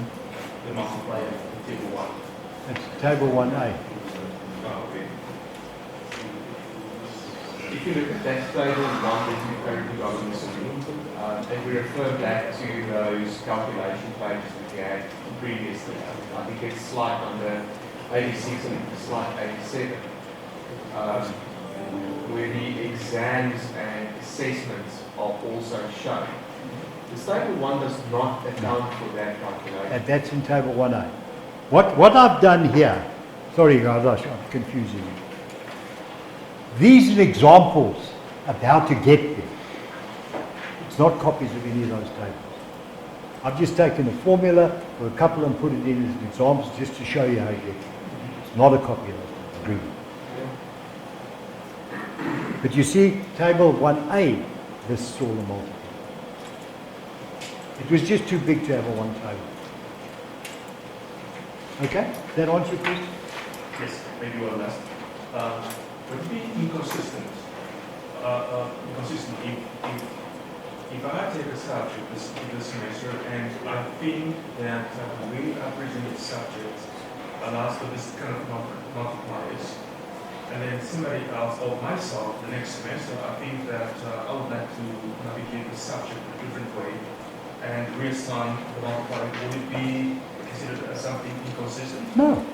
the multiplier, in table 1? That's table 1A. Oh, okay. If you look at that table 1 that you currently got in the screen, and we refer back to those calculation pages that we had previously, I think it's slide number 86 and slide 87, where the exams and assessments are also shown. The table 1 does not account for that calculation. That's in table 1A. What I've done here, sorry guys, I'm confusing you. These are examples of how to get there. It's not copies of any of those tables. I've just taken a formula or a couple and put it in as examples just to show you how you get there. It's not a copy of those tables, really. But you see, table 1A, this is all the multiple. It was just too big to have a one table. Okay? That answer your question? Yes, maybe one last. Would it be inconsistent? If I take a subject this semester and I think that the way I present the subject allows for this kind of multipliers, and then somebody else or myself the next semester, I think that I would like to navigate the subject a different way and reassign the multiplier, would it be considered as something inconsistent? No.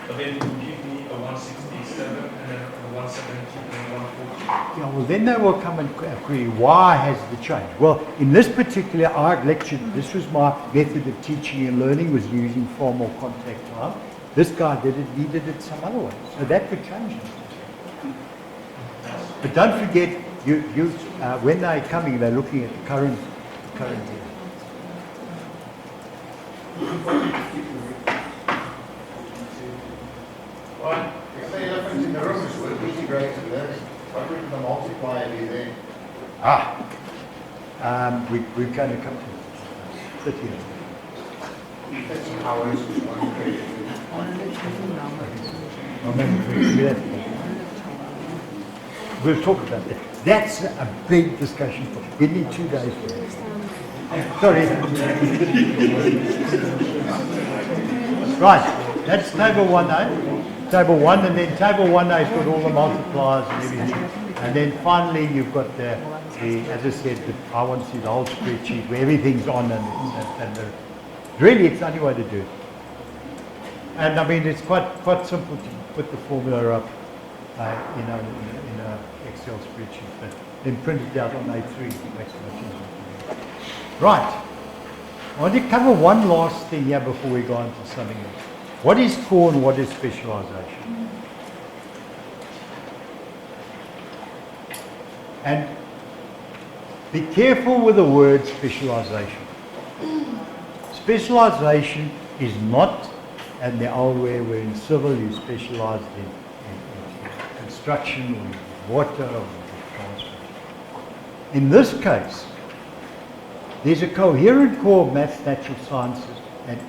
But then it would give me a 167 and then a 170 and a 140. Yeah, well then they will come and query, why has the change? Well, in this particular art lecture, this was my method of teaching and learning, was using far more contact time. This guy did it, he did it some other way. So that could change it. But don't forget, when they're coming, they're looking at the current year. Right, if the elephant in the room is with integrated learning, what would the multiplier be then? We're going to come to 30 hours, one credit. We'll talk about that. That's a big discussion. We need 2 days for that. Sorry. Right, that's table 1A. Table 1, and then table 1A has got all the multipliers and everything. And then finally you've got the as I said, I want to see the whole spreadsheet where everything's on and really it's the only way to do it. And I mean, it's quite simple to put the formula up, in an Excel spreadsheet, but then print it out on A3. It makes it much easier. Right. I want to cover one last thing here before we go on to something else. What is core and what is specialization? And be careful with the word specialization. Specialization is not, and the old way where in civil you specialized in construction or in water or in transport. In this case, there's a coherent core of maths, natural sciences, and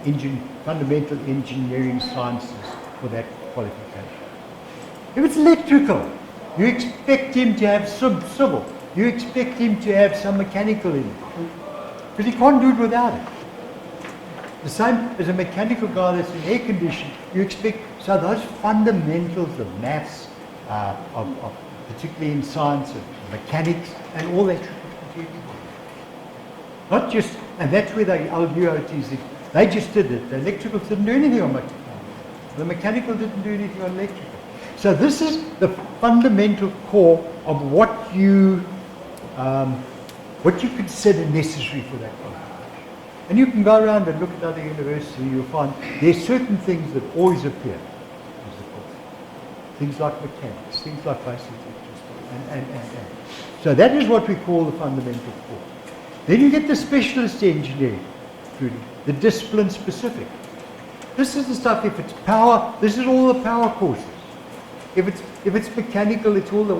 fundamental engineering sciences for that qualification. If it's electrical, you expect him to have some civil. You expect him to have some mechanical in it. Because he can't do it without it. The same as a mechanical guy that's in air conditioning, you expect, so those fundamentals of maths, particularly in science, of mechanics, and all that. Not just, and that's where the old UOTs, they just did it. The electrical didn't do anything on mechanical. The mechanical didn't do anything on electrical. So this is the fundamental core of what you consider necessary for that qualification. And you can go around and look at other universities and you'll find there's certain things that always appear as the core. Things like mechanics, things like basic electricity, and. So that is what we call the fundamental core. Then you get the specialist engineering, the discipline specific. This is the stuff, if it's power, this is all the power courses. If it's mechanical, it's all the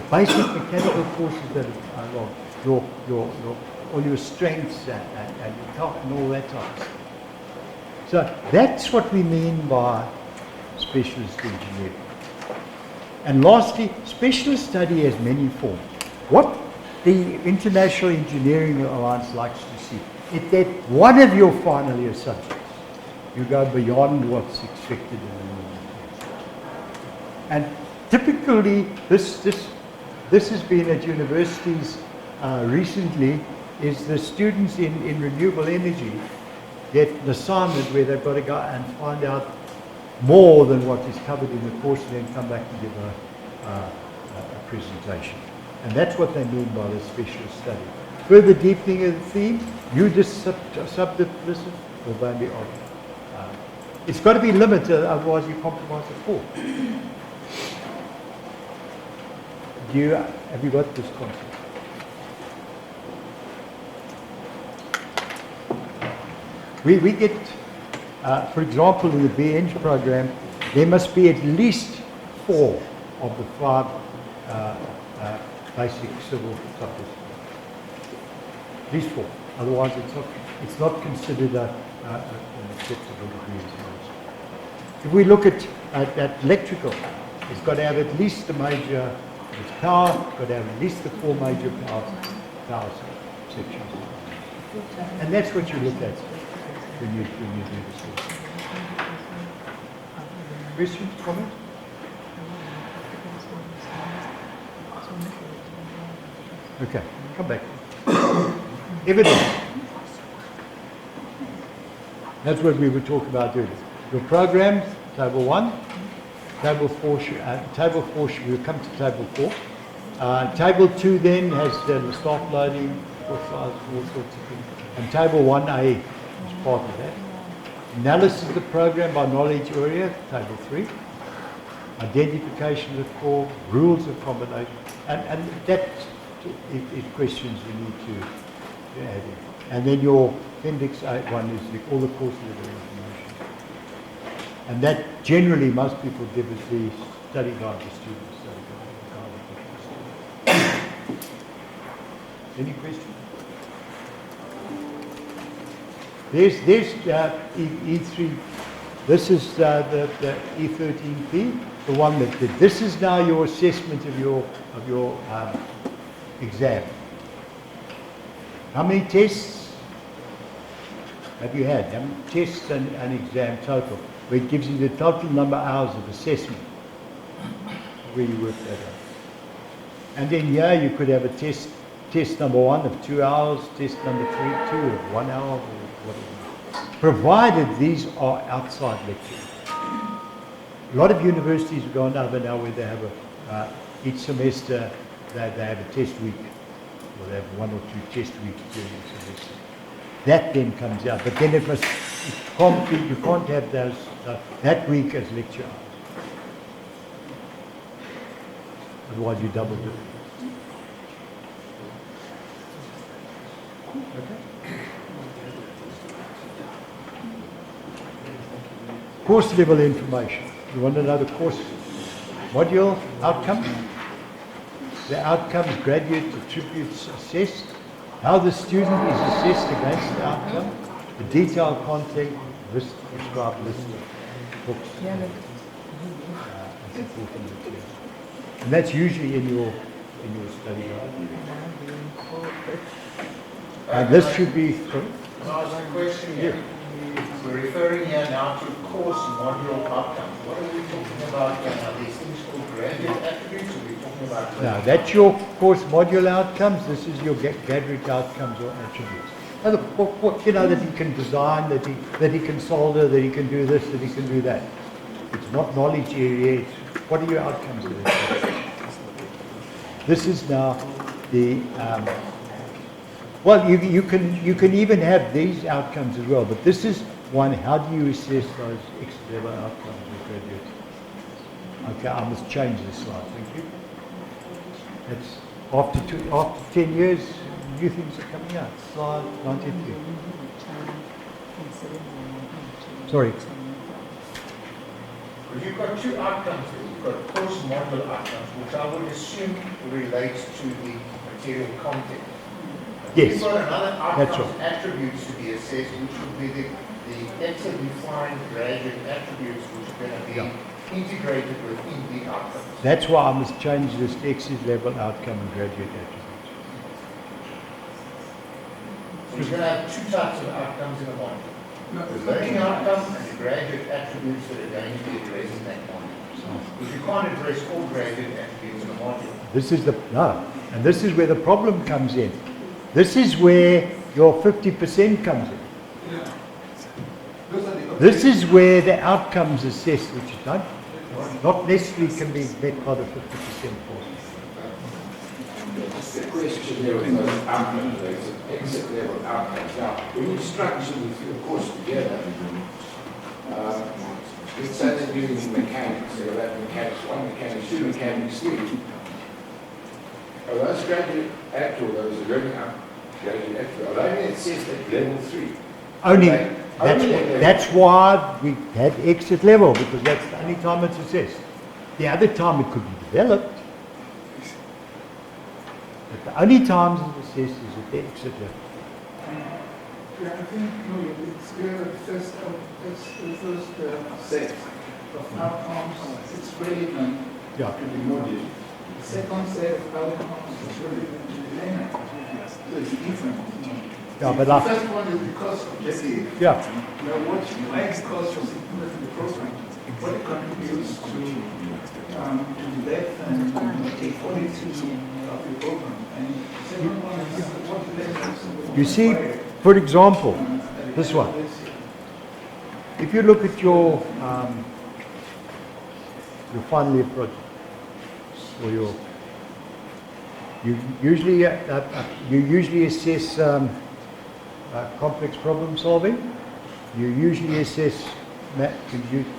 basic mechanical courses that are along all your strengths and your top and all that type of stuff. So that's what we mean by specialist engineering. And lastly, specialist study has many forms. What the International Engineering Alliance likes to see is that one of your final year subjects, you go beyond what's expected in the and typically, this has been at universities recently, is the students in renewable energy get an assignment where they've got to go and find out more than what is covered in the course and then come back and give a presentation. And that's what they mean by the specialist study. Further deepening of the theme, you just subdiscipline or maybe on. It's got to be limited, otherwise you compromise the core. Have you got this concept? We get, for example, in the BEng program, there must be at least 4 of the 5 basic civil subjects. At least 4. Otherwise, it's not considered an acceptable degree. If we look at electrical, it's got to have at least the major. It's power, got to have at least the 4 major power sections. And that's what you look at when you do this. Questions, comments? Okay, come back. Evidence. That's what we would talk about doing. Your programs, table 1. Table 4, we'll come to table 4. Table 2 then has the staff loading, course size, all sorts of things. And table 1A is part of that. Analysis of the program by knowledge area, table 3. Identification of the core, rules of combination. And that is questions you need to add in. And then your appendix 1 is all the course level information. And that generally most people give us the study guide to students. Study guide to students. Any questions? There's E3. This is the E13P, the one that did. This is now your assessment of your exam. How many tests have you had? How many tests and exam total? Where it gives you the total number of hours of assessment. Where you work that out. And then here you could have a test number 1 of 2 hours, test number 2 of 1 hour, or whatever. Provided these are outside lectures. A lot of universities have gone over now where they have each semester they have a test week, or they have 1 or 2 test weeks during the semester. That then comes out, but then you can't have those that week as lecture hours. Otherwise you double dip. Okay. Course level information. You want to know the course module outcome? The outcomes, graduate attributes assessed, how the student is assessed against the outcome, the detailed content, prescribed list of books, and supporting material. And that's usually in your study guide. And this should be. Can I ask a question here? We're referring here now to course module outcomes. What are we talking about here now? These things called graduate attributes, or are we talking about? Now, that's your course module outcomes. This is your graduate outcomes or attributes. Now, that he can design, that he can solder, that he can do this, that he can do that. It's not knowledge area. What are your outcomes of this? This is now the. Well, you can even have these outcomes as well, but this is one. How do you assess those exit level outcomes with graduates? Okay, I must change this slide. Thank you. That's after 10 years, new things are coming out. Slide 93. Sorry. Well, you've got 2 outcomes here. You've got course module outcomes, which I would assume relates to the material content. Yes, You've got another that's outcomes right. attributes to be assessed, which would be the Ecsa defined graduate attributes, which are going to be integrated within the outcomes. That's why I must change this to exit level outcome and graduate attributes. So you're going to have 2 types of outcomes in a module. The learning outcome and the graduate attributes that are going to be addressed in that module. Because you can't address all graduate attributes in a module. This is and this is where the problem comes in. This is where your 50% comes in. This is where the outcomes assessed, which is not necessarily can be met by the 50% portion. The question there with those outcomes, those exit level outcomes. Now, when you structure the course together, let's say they're doing mechanics, they'll have mechanics 1, mechanics 2, mechanics 3. Are those graduate act or those learning graduate act? Are they only assessed at level 3? Only. That's why we had exit level, because that's the only time it's assessed. The other time it could be developed, but the only times it's assessed is at the exit level. Yeah, I think it's clear that first set of outcomes it's relevant to the module. The second set of outcomes is relevant to the learner. So it's different. Yeah, but the first one is because objective. Yeah. Why because was included in the program? What it contributes to the depth and the quality of the program. And the second one is what the lessons. You see, for example, this one. If you look at your final year project, or you usually assess complex problem solving. You usually assess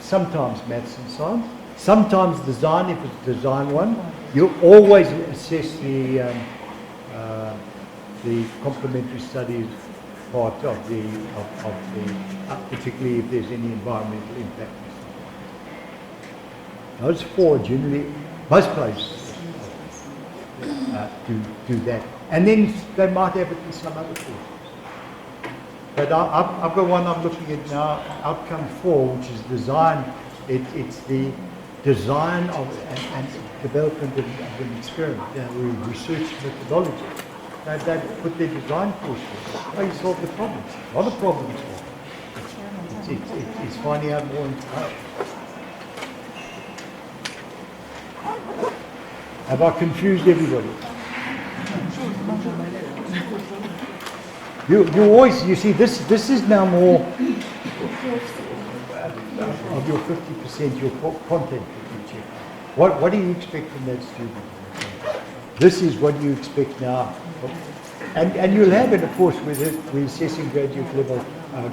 sometimes maths and science, sometimes design if it's design one. You always assess the complementary studies part of the particularly if there's any environmental impact. Those four generally, most places do that. And then they might have it in some other courses. But I've got one I'm looking at now, outcome 4, which is design. It's the design of and development of an experiment, research methodology. They put their design courses. How you solve the problems. Not the problem solving. It's finding out more information. Have I confused everybody? You always, you see, this is now more of your 50%, your content that you check. What do you expect from that student? This is what you expect now. And you'll have it, of course, we're assessing graduate level,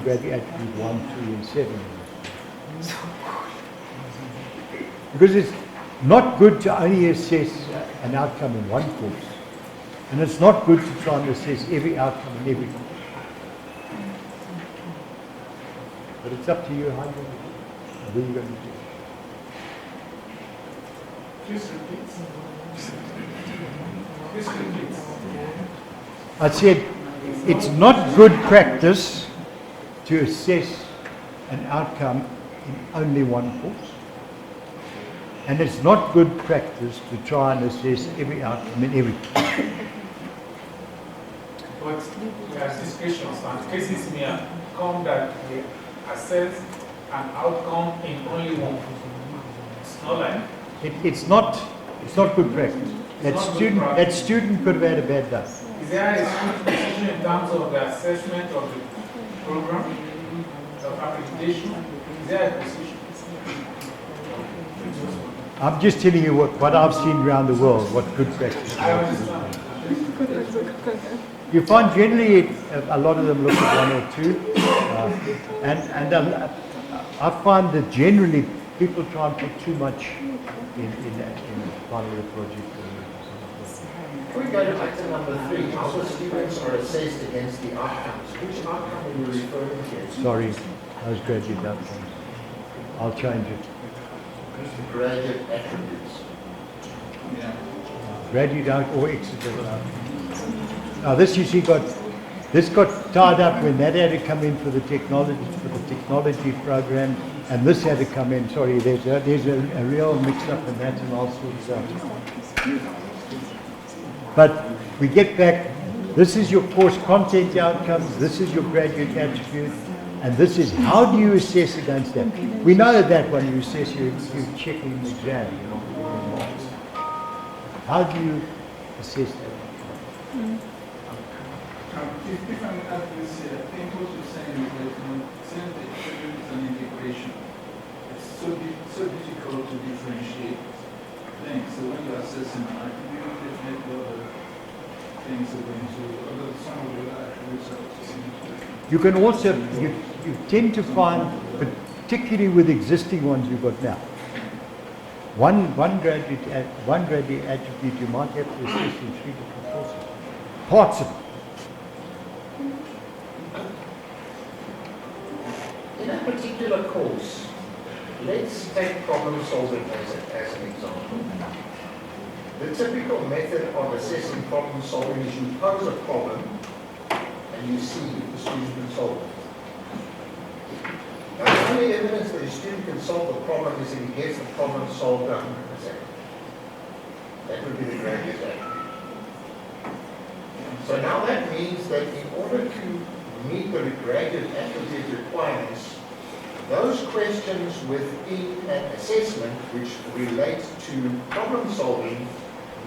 graduate attribute 1, 3, and 7. Because it's not good to only assess an outcome in one course. And it's not good to try and assess every outcome in every course. But it's up to you how you're going to do it, and where you're going to do it. Just repeat. I said, it's not good practice to assess an outcome in only one course. And it's not good practice to try and assess every outcome in every course. But discussions and cases may come that they assess an outcome in only one course. It's not like It's not good practice. That student could have had a bad day. Is there a strict position in terms of the assessment of the program, of accreditation? Is there a position? I'm just telling you what I've seen around the world, what good practice is. I understand. You find generally a lot of them look at 1 or 2, I find that generally people try and put too much in part of the project. Can we go to item number 3? How the students are assessed against the outcomes. Which outcome are you referring to? Sorry, those graduate outcomes. I'll change it. Graduate attributes. Yeah. Graduate out or exit out. Now this you see got tied up when that had to come in for the technology program, and this had to come in. Sorry, there's a real mix-up in that, and I'll sort it out. But we get back. This is your course content outcomes. This is your graduate attribute, and this is how do you assess against that. We know that when you assess, you're checking the exam. How do you assess that? If I'm at this, I think what you're saying is that since the attribute is an integration, it's so difficult to differentiate things. So when you're assessing an attribute, definitely other things are going to, some of the other attributes are also significant. You can also, you tend to find, particularly with existing ones you've got now, one graduate attribute you might have to assess in 3 different courses. Parts of it. In a particular course, let's take problem solving as an example. The typical method of assessing problem solving is you pose a problem and you see if the student can solve it. Now, the only evidence that a student can solve the problem is if he gets the problem solved 100%. That would be the graduate attribute. So now that means that in order to meet the graduate attribute requirements, those questions within an assessment which relate to problem solving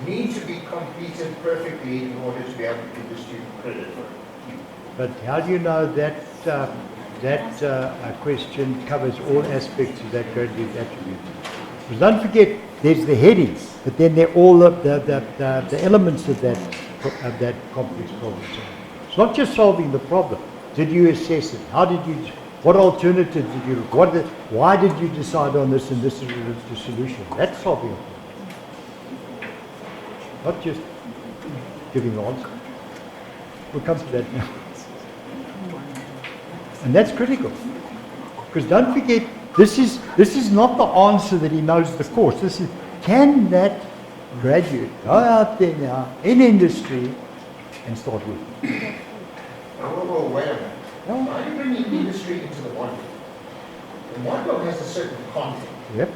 need to be completed perfectly in order to be able to give the student credit for it. But how do you know that question covers all aspects of that graduate attribute? Because don't forget, there's the heading, but then there are all the elements of that complex problem solving. It's not just solving the problem. Did you assess it? How did you? What alternatives did you look? Why did you decide on this, and this is the solution? That's solving a problem. Not just giving the answer. We'll come to that now. And that's critical. Because don't forget, This is not the answer that he knows the course. This is, can that graduate go out there now in industry and start working? Well, wait a minute. No? Now you're bringing industry into the module. The module has a certain content, Yep.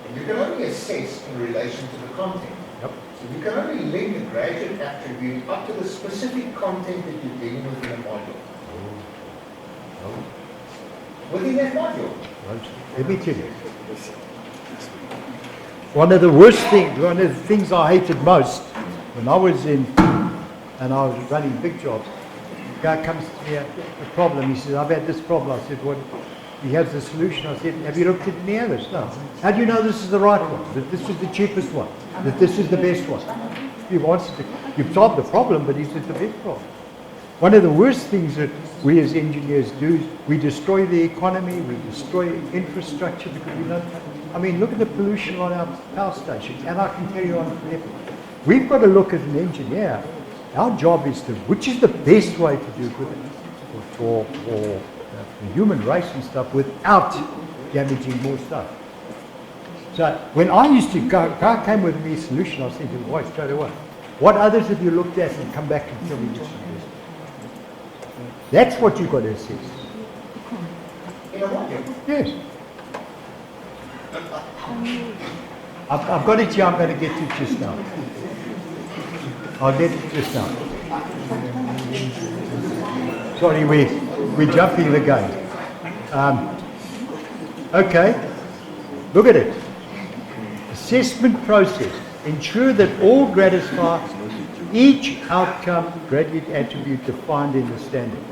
and you can only assess in relation to the content. Yep. So you can only link a graduate attribute up to the specific content that you're dealing with in a module. Within that module. Let me tell you. One of the things I hated most when I was in, and I was running big jobs, the guy comes to me, a problem, he says, I've had this problem. I said, what? He has the solution. I said, have you looked at any others? No. How do you know this is the right one? That this is the cheapest one? That this is the best one? You've solved the problem, but is it the best problem? One of the worst things that we as engineers do is we destroy the economy, we destroy infrastructure because we don't. I mean, look at the pollution on our power stations, and I can carry on forever. We've got to look as an engineer. Our job is to, which is the best way to do good for the human race and stuff without damaging more stuff. So when I used to go, guy came with me a solution, I was thinking, boy, straight away, what others have you looked at and come back and tell me which is best? That's what you've got to assess. In a module. Yes. I've got it here, I'm going to get to it just now. I'll get it just now. Sorry, we're jumping the gun. Okay, look at it. Assessment process. Ensure that all gratify each outcome graduate attribute defined in the standard.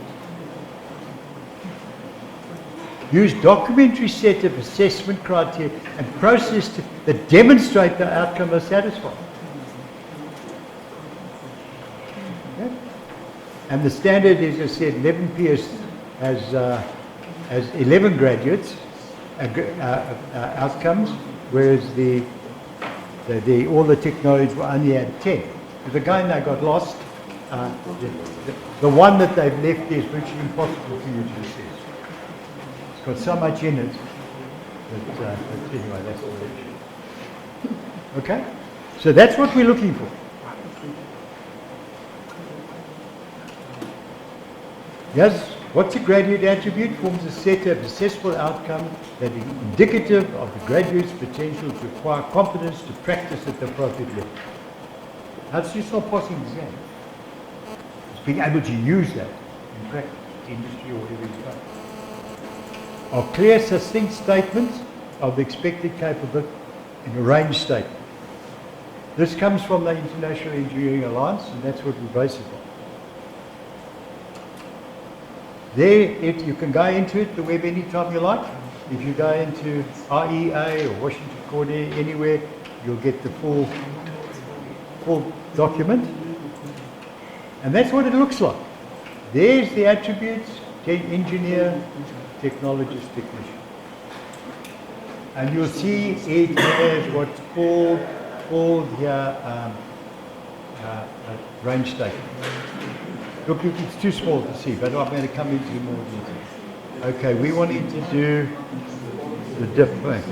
Use documentary set of assessment criteria and process that demonstrate the outcome are satisfied. Okay? And the standard is, as I said, 11P has 11 graduates outcomes, whereas all the technologies were only at 10. Because again, they got lost. The one that they've left is virtually impossible for you to assess. Got so much in it that anyway, that's the way. Okay? So that's what we're looking for. Yes, what's a graduate attribute? Forms a set of assessable outcomes that is indicative of the graduate's potential to acquire competence to practice at the appropriate level. That's just not passing the exam. It's being able to use that in practice, industry or whatever it's done. Are clear, succinct statements of the expected capability in a range statement. This comes from the International Engineering Alliance, and that's what we base it on. There, you can go into it, the web, anytime you like. If you go into IEA or Washington Court, anywhere, you'll get the full document. And that's what it looks like. There's the attributes, engineer, technologist, technician. And you'll see it has what's called here a range statement. Look, it's too small to see, but I'm going to come into more detail. Okay, we wanted to do the different.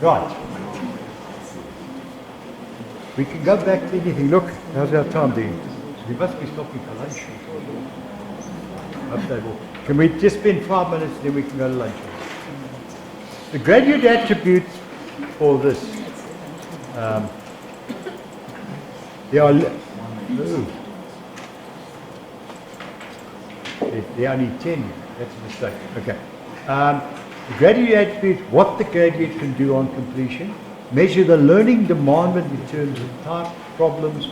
Right. We can go back to anything. Look, how's our time doing? We must be stopping for lunch. Okay, well, can we just spend 5 minutes, then we can go to lunch? The graduate attributes for this, there are only 10. That's a mistake. Okay. The graduate attributes, what the graduate can do on completion, measure the learning demandment in terms of type, problems,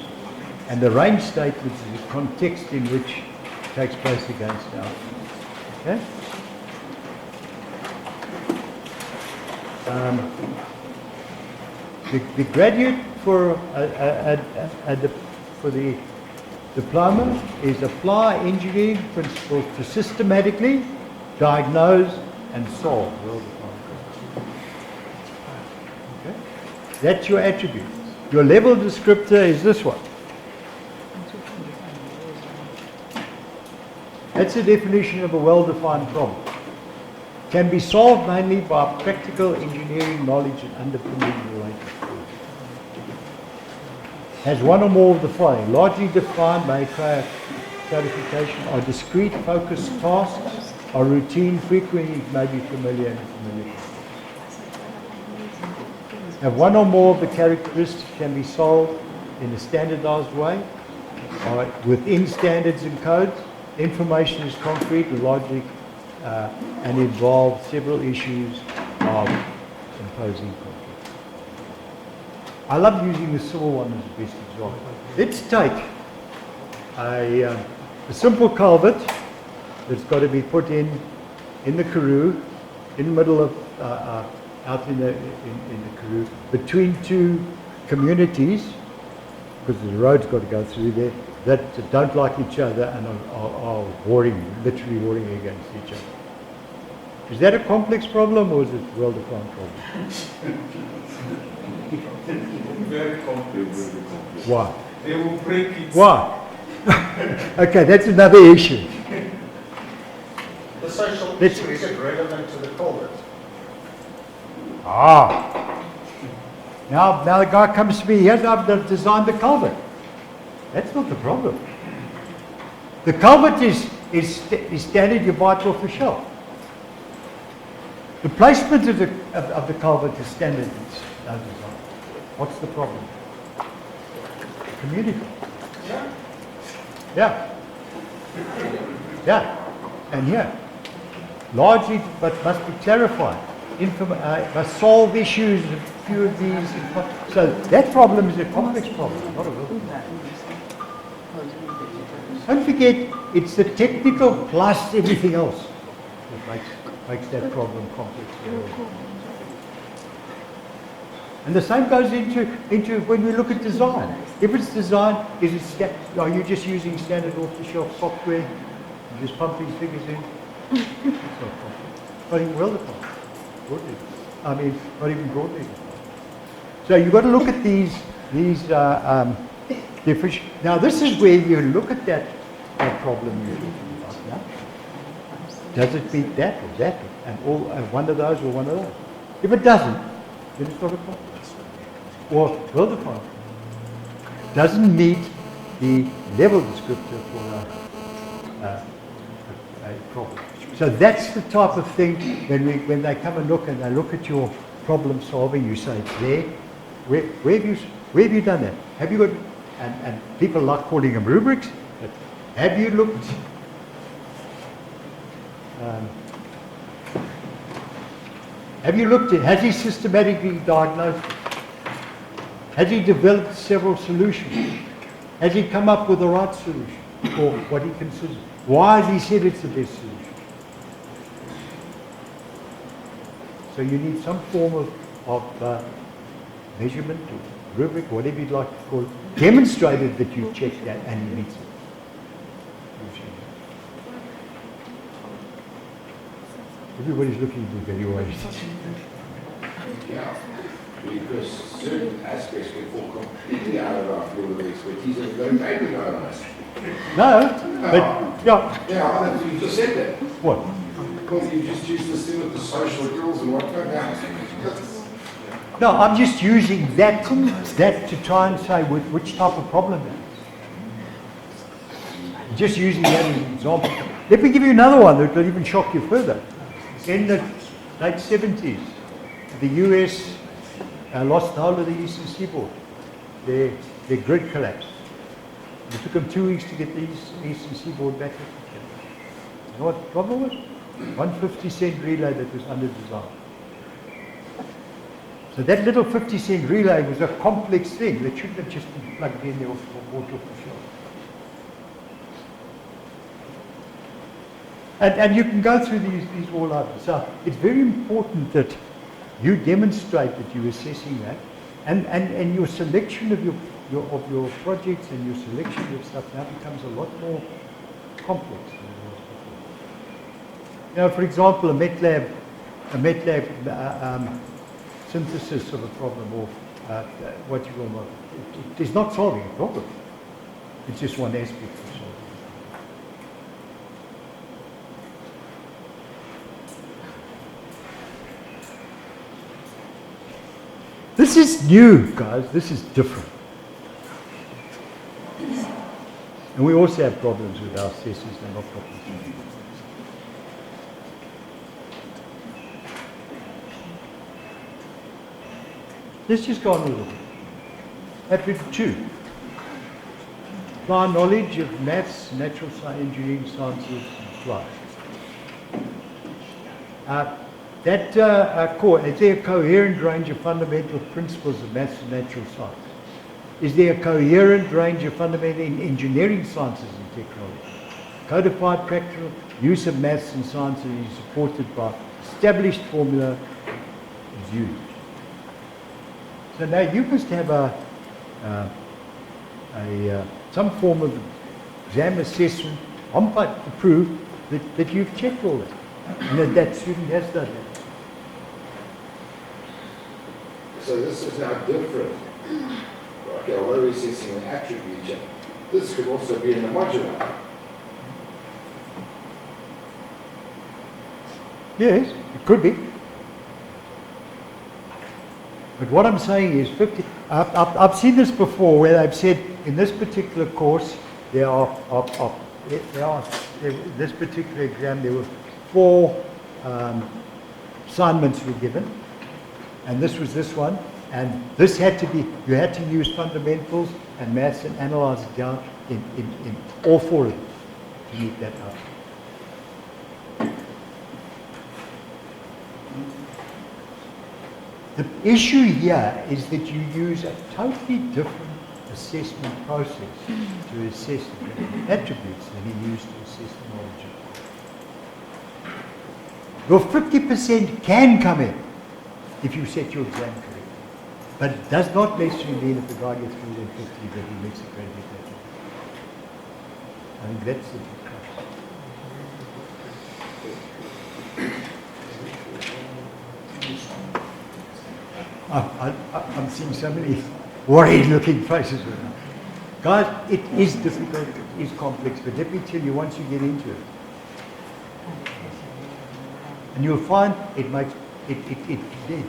and the range statements is the context in which it takes place against our. Okay? The graduate for the diploma is apply engineering principles to systematically diagnose and solve well-defined problems. Okay? That's your attribute. Your level descriptor is this one. That's the definition of a well-defined problem. Can be solved mainly by practical engineering knowledge and underpinning related skills. Has one or more of the following. Largely defined by clarification, are discrete, focused tasks, are routine, frequently may be familiar and familiar. Have one or more of the characteristics can be solved in a standardized way, or within standards and codes. Information is concrete and logic and involves several issues of imposing conflict. I love using the civil one as the best example. Let's take a simple culvert that's got to be put in the Karoo, in the middle of, out in the Karoo, between two communities, because the road's got to go through there, that don't like each other and are warring, literally warring against each other. Is that a complex problem or is it a well-defined problem? Very complex. Why? They will break it. Why? Okay, that's another issue. The social issue, is it relevant to the culvert? Now the guy comes to me, yes, I've designed the culvert. That's not the problem. The culvert is standard, you buy it off the shelf. The placement of the culvert is standard design. What's the problem? Community. Yeah. And here. Largely, but must be clarified. Must solve issues, a few of these. So that problem is a complex problem, not a real problem. Don't forget, it's the technical plus everything else that makes that problem complex. And the same goes into when we look at design. If it's design, are you just using standard off-the-shelf software? You're just pumping figures in? It's not complex. Not even well-defined. Broadly. I mean, not even broadly defined. So you've got to look at these different. Now this is where you look at that problem you're talking about now. Does it beat that or that? And all one of those or one of those? If it doesn't, then it's not a problem. Or well-defined. Doesn't meet the level descriptor for a problem. So that's the type of thing when they come and look at your problem solving, you say it's there. Where have you done that? Have you got? And people like calling them rubrics. But have you looked? Have you looked at? Has he systematically diagnosed? Has he developed several solutions? Has he come up with the right solution for what he considers? Why has he said it's the best solution? So you need some form of measurement or rubric, whatever you'd like to call it, demonstrated that you've checked that and he meets it. Everybody's looking at me very worried. Yeah, because certain aspects can fall completely out of our field of expertise and don't maybe know us. No, but yeah. Yeah, you just said that. What? Because you just used this thing with the social skills and whatnot. No, I'm just using that to try and say which type of problem that is. Just using that as an example. Let me give you another one that will even shock you further. In the late 70s, the US lost the whole of the eastern seaboard. Their grid collapsed. It took them 2 weeks to get the eastern seaboard back. You know what the problem was? 150-cent relay that was under design. So that little 50-cent relay was a complex thing that shouldn't have just been plugged in there or bought off the shelf. And you can go through these all over. So it's very important that you demonstrate that you're assessing that And your selection of your projects and your selection of stuff now becomes a lot more complex than it was before. You know, for example, a MATLAB synthesis of a problem, or what you call it is not solving a problem. It's just one aspect of solving. This is new, guys. This is different. And we also have problems with our assessors. They're not properly trained. Let's just go on a little bit. Chapter 2. Apply knowledge of maths, natural science, engineering, sciences, and life. Core, is there a coherent range of fundamental principles of maths and natural science? Is there a coherent range of fundamental in engineering sciences and technology? Codified practical use of maths and sciences is supported by established formula is used. So now you must have some form of exam assessment on part to prove that you've checked all that and that student has done that. So this is now different. Okay, what are we assessing an attribute check? This could also be in the modular. Yes, it could be. But what I'm saying is, I've seen this before where they've said in this particular course, this particular exam, there were 4 assignments were given, and this was this one, and this had to be, you had to use fundamentals and maths and analyze it down in all 4 of them to meet that out. The issue here is that you use a totally different assessment process to assess the attributes than you use to assess the knowledge. Your 50% can come in if you set your exam correctly. But it does not necessarily mean if the guy gets more than 50 that he makes a graduate attribute. I think that's the big crux. I'm seeing so many worried looking faces right now. Guys, it is difficult, it is complex, but let me tell you, once you get into it, and you'll find it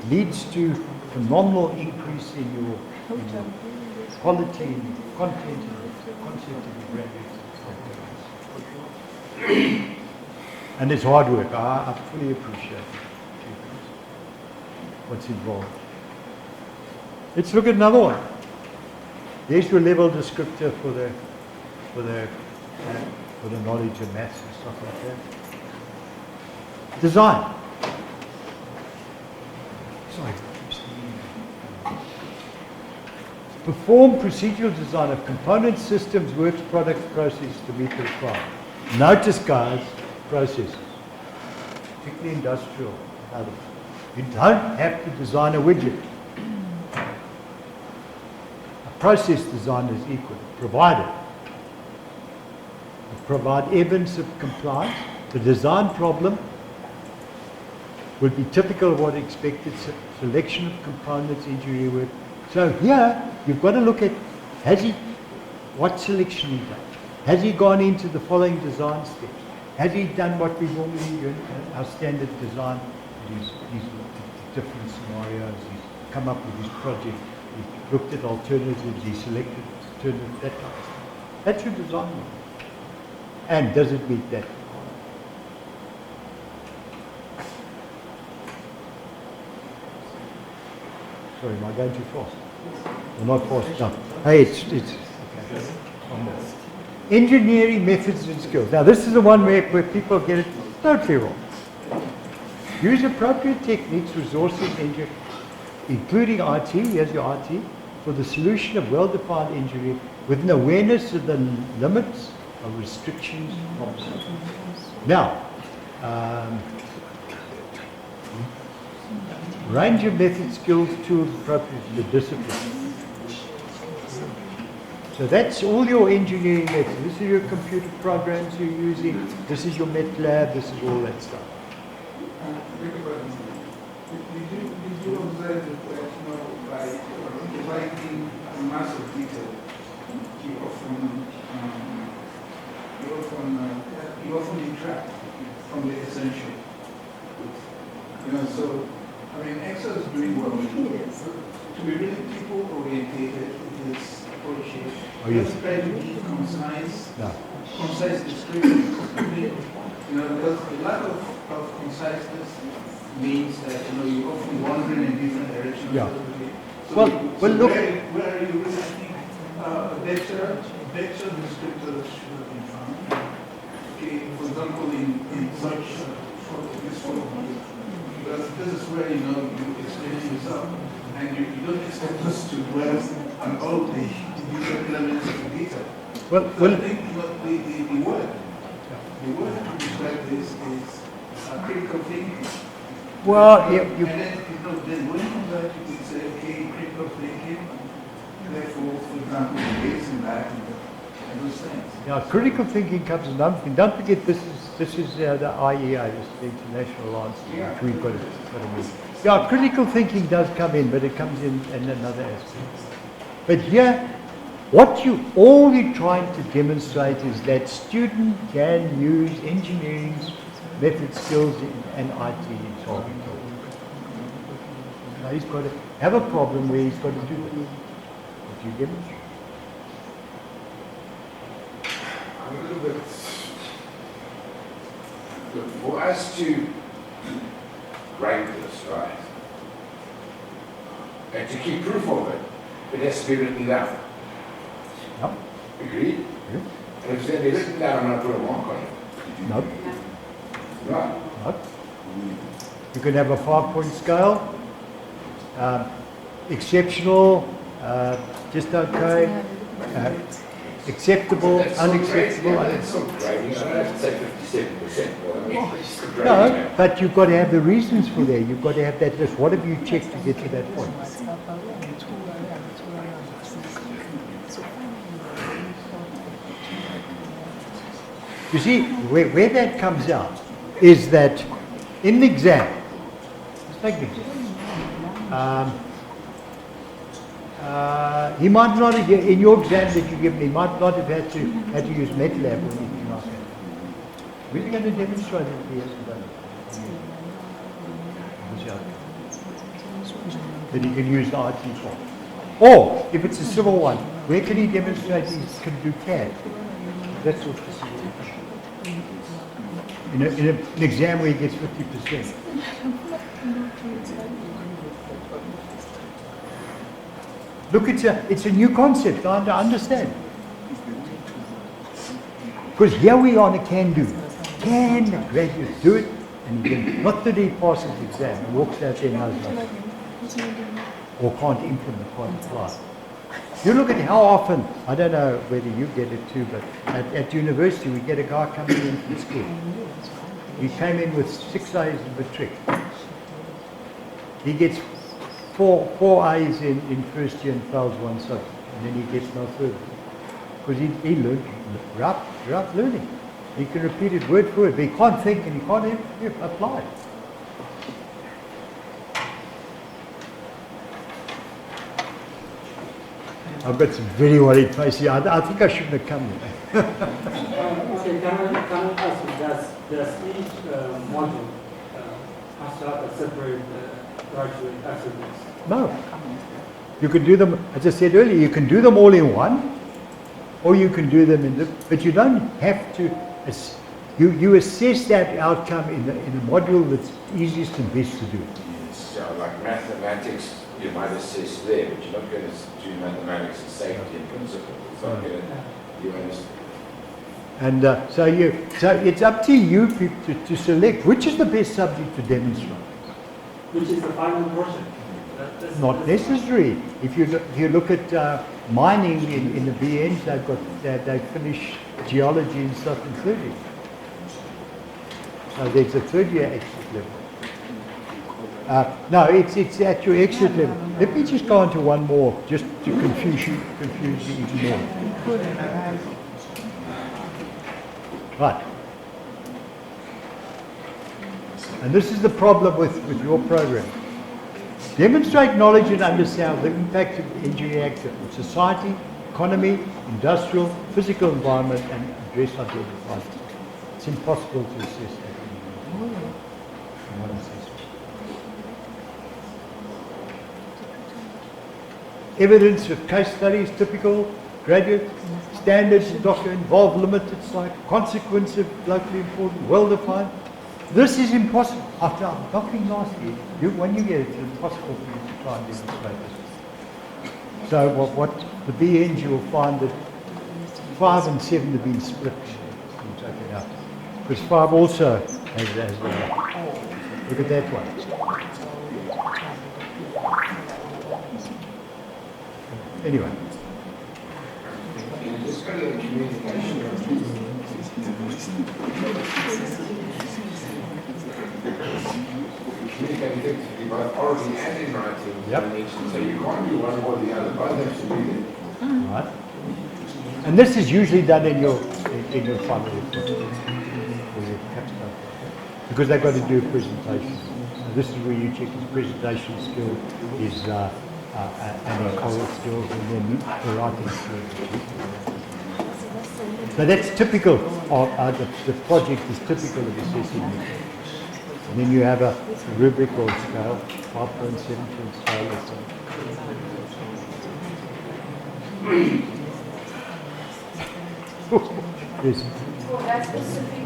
leads to phenomenal increase in your quality and content and concept of your graduates. And it's hard work. I fully appreciate what's involved. Let's look at another one. There's your level descriptor for the knowledge of maths and stuff like that. Design. Sorry. Perform procedural design of components, systems, works, products, processes to meet the requirement. Notice, guys, processes, particularly industrial and others. You don't have to design a widget. Process design is equal, provided. Provide evidence of compliance. The design problem would be typical of what expected, selection of components, engineering work. So here, you've got to look at, what selection he done? Has he gone into the following design steps? Has he done what we normally do in our standard design? He's looked at different scenarios, he's come up with his project. He looked at alternatives, he selected alternatives, that kind of stuff. That's your design work. And does it meet that? Sorry, am I going too fast? Or not fast enough? Hey, it's okay. Engineering methods and skills. Now this is the one where people get it totally wrong. Use appropriate techniques, resources, including IT, here's your IT, for the solution of well-defined engineering with an awareness of the limits or restrictions of Now, Range of method, skills, tools appropriate to the discipline. So that's all your engineering methods. This is your computer programs you're using. This is your MATLAB. This is all that stuff. Did you observe that, by providing a massive detail, you often detract from the essential. So, I mean, Ecsa is doing well. To be really people-orientated, it is approaching. Oh, yes. Try to be concise descriptions. Because the lack of conciseness means that you're often wandering in different directions. Yeah. So, Well, look. Where are you really? I think better descriptors should have been found. Okay, for example, in such this sort of because this is where you explain yourself, and you don't expect us to dwell on all the different elements of the data. Well, I think the word to describe this is critical thinking. Well, And then when you come back, you can say, okay, critical thinking, therefore, for example, this and that, and those things. Yeah, critical thinking comes in another thing. Don't forget this is the IEA, this is the International Answer, which we've got to meet. Yeah, critical thinking does come in, but it comes in another aspect. But here, all you're trying to demonstrate is that student can use engineering method skills and IT in solving problems. Now he's got to have a problem where he's got to do that. Would you demonstrate? I'm a little bit. Look, for us to grade this, right, and to keep proof of it, it has to be written down. No. Agreed? Yeah. And if it's going to be written down, I'm going to put a mark on it. No. Right? No. You can have a 5-point scale. Exceptional, just okay. Acceptable, unacceptable. That's not grading. I don't have to say 57%. Well, I mean, it's the grading. No, but you've got to have the reasons for that. You've got to have that list. What have you checked to get to that point? You see, where that comes out is that in the exam, let's take the exam. He might not have, in your exam that you give me, he might not have had to use MATLAB or anything like that. We're going to demonstrate that he hasn't done it. That he can use the IT form. Or, if it's a civil one, where can he demonstrate he can do CAD? That's what this is. In an exam where he gets 50%. Look, it's a new concept, I understand. Because here we are on a can do. Can the graduate do it? And again, not that he passes the exam, he walks out there and knows nothing. Or can't implement, can't apply. You look at how often, I don't know whether you get it too, but at university we get a guy coming in from school. He came in with 6 A's in matric. He gets four A's in first year and fails one subject, and then he gets no further. Because he learned without learning. He can repeat it word for word, but he can't think and he can't apply it. I've got some very worried faces here. I think I shouldn't have come here. Can I ask, does each module have to have a separate graduate attributes? No. You can do them, as I said earlier, you can do them all in one, or you can do them in but you don't have to, you assess that outcome in the module that's easiest and best to do. So like mathematics, you might assess there, but you're not going to do mathematics and safety and principle. It's not going to, you understand. And so it's up to you people to select which is the best subject to demonstrate. Which is the final portion? Not necessary. If you look at mining in the BNs, they finish geology and stuff in 30. So there's a third year exit level. No, it's at your exit level. Let me just go on to one more, just to confuse you even more. Right. And this is the problem with your program. Demonstrate knowledge and understand the impact of engineering activity on society, economy, industrial, physical environment, and address identified. It's impossible to assess that. In one assessment. Evidence of case studies, typical, graduate, standards, document, involved, limited, cycle, consequence of locally important, well-defined. This is impossible. After talking last year, when you get it, it's impossible for you to try and demonstrate this. So what the BNs, you will find that 5 and 7 have been split. You take it out. Because 5 also has look at that one. Anyway. Just go to the communication. Communicating effectively both orally and in writing. Yep. So you can't do one or the other. Both have to be there. Right. And this is usually done in your final report, because they've got to do a presentation. So this is where you check his presentation skill, his anatomical skills, and then the writing skills. So that's typical of the project is typical of assessing it. And then you have a rubric or scale, 5.7 scale. Yes. For that specific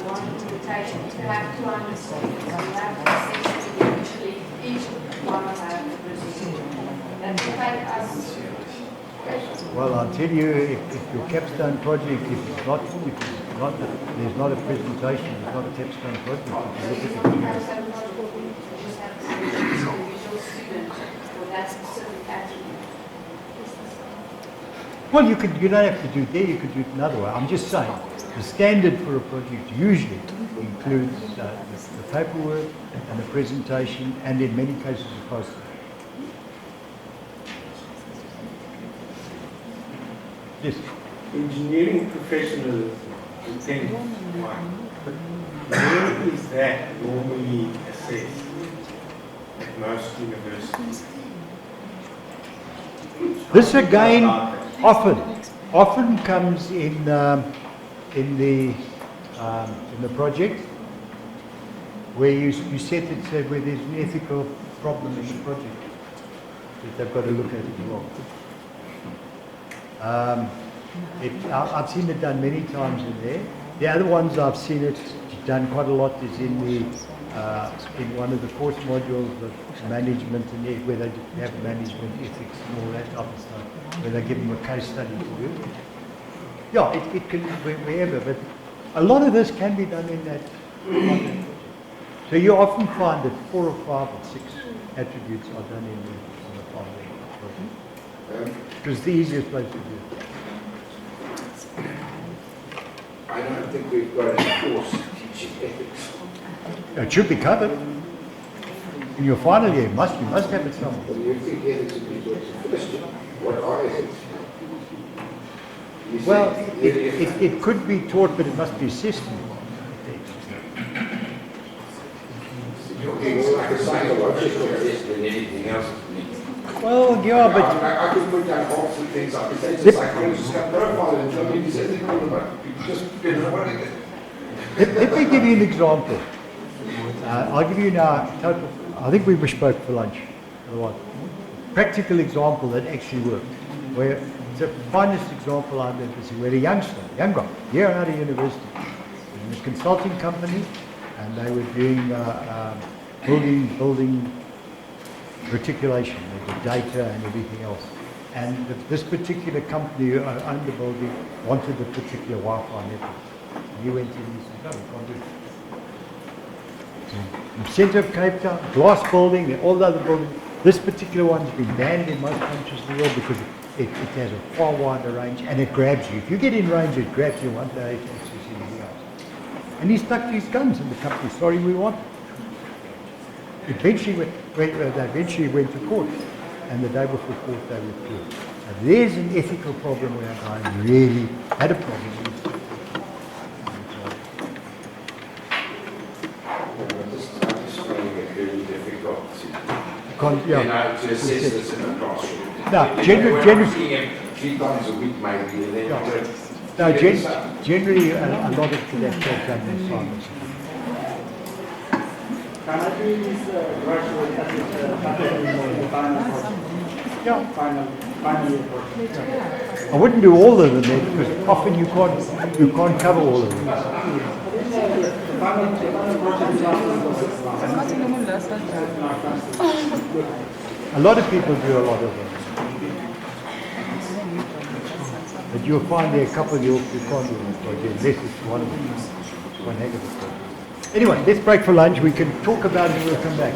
one invitation, you have to understand, so you have to assess individually each one of our procedure. That will take us. Well, I'll tell you, if your capstone project, there's not a presentation, it's not a capstone project. If you look at the well, you don't have to do it there, you could do it another way. I'm just saying, the standard for a project usually includes the paperwork and the presentation, and in many cases a poster. Yes. Engineering professionalism depends on where is that normally assessed at most universities? This again often comes in the project where you set it where there's an ethical problem in the project that they've got to look at as well. I've seen it done many times in there. The other ones I've seen it done quite a lot is in one of the course modules of management, and where they have management ethics and all that type of stuff, where they give them a case study to do. Yeah, it can be wherever, but a lot of this can be done in that project. So you often find that 4 or 5 or 6 attributes are done in the final project. It's the easiest place to do it. I don't think we've got a course teaching ethics. It should be covered. In your final year, you must have it somewhere. Well, you think ethics would be good question. What are ethics? Well, it could be taught, but it must be assessed. It's like a psychological test than anything else to me. Well, yeah, but... I could put down all the things I could say to the psychologist, got profile and tell me he's ethical about it. Just, you know, what I get. Let me give you an example. I'll give you now total... I think we spoke for lunch. Practical example that actually worked. Where it's the finest example I've ever seen. Where a young guy, year out of university, in a consulting company, and they were doing building reticulation, the data and everything else. And this particular company who owned the building wanted a particular Wi-Fi network. And he went in and he said, no, we can't do it. In the centre of Cape Town, glass building, all the other buildings. This particular one's been banned in most countries in the world because it has a far wider range and it grabs you. If you get in range, it grabs you one day to access anything else. And he stuck to his guns and the company, sorry, we want it. Eventually, they eventually went to court, and the day before court they withdrew. Now, there's an ethical problem where I really had a problem with. I'm just finding it very difficult to, Yeah. to assess this in a classroom. No, generally, 3 times a week maybe, and then no, generally a lot of cadets are done in silence. Can I do this graduate in the final project? Yeah. Final year project. I wouldn't do all of them then, because often you can't cover all of them. The final project lasts 6 months. A lot of people do a lot of them. But you'll find there are a couple you can't do in the project, unless it's one heck of a project. Anyway, let's break for lunch. We can talk about it and we'll come back.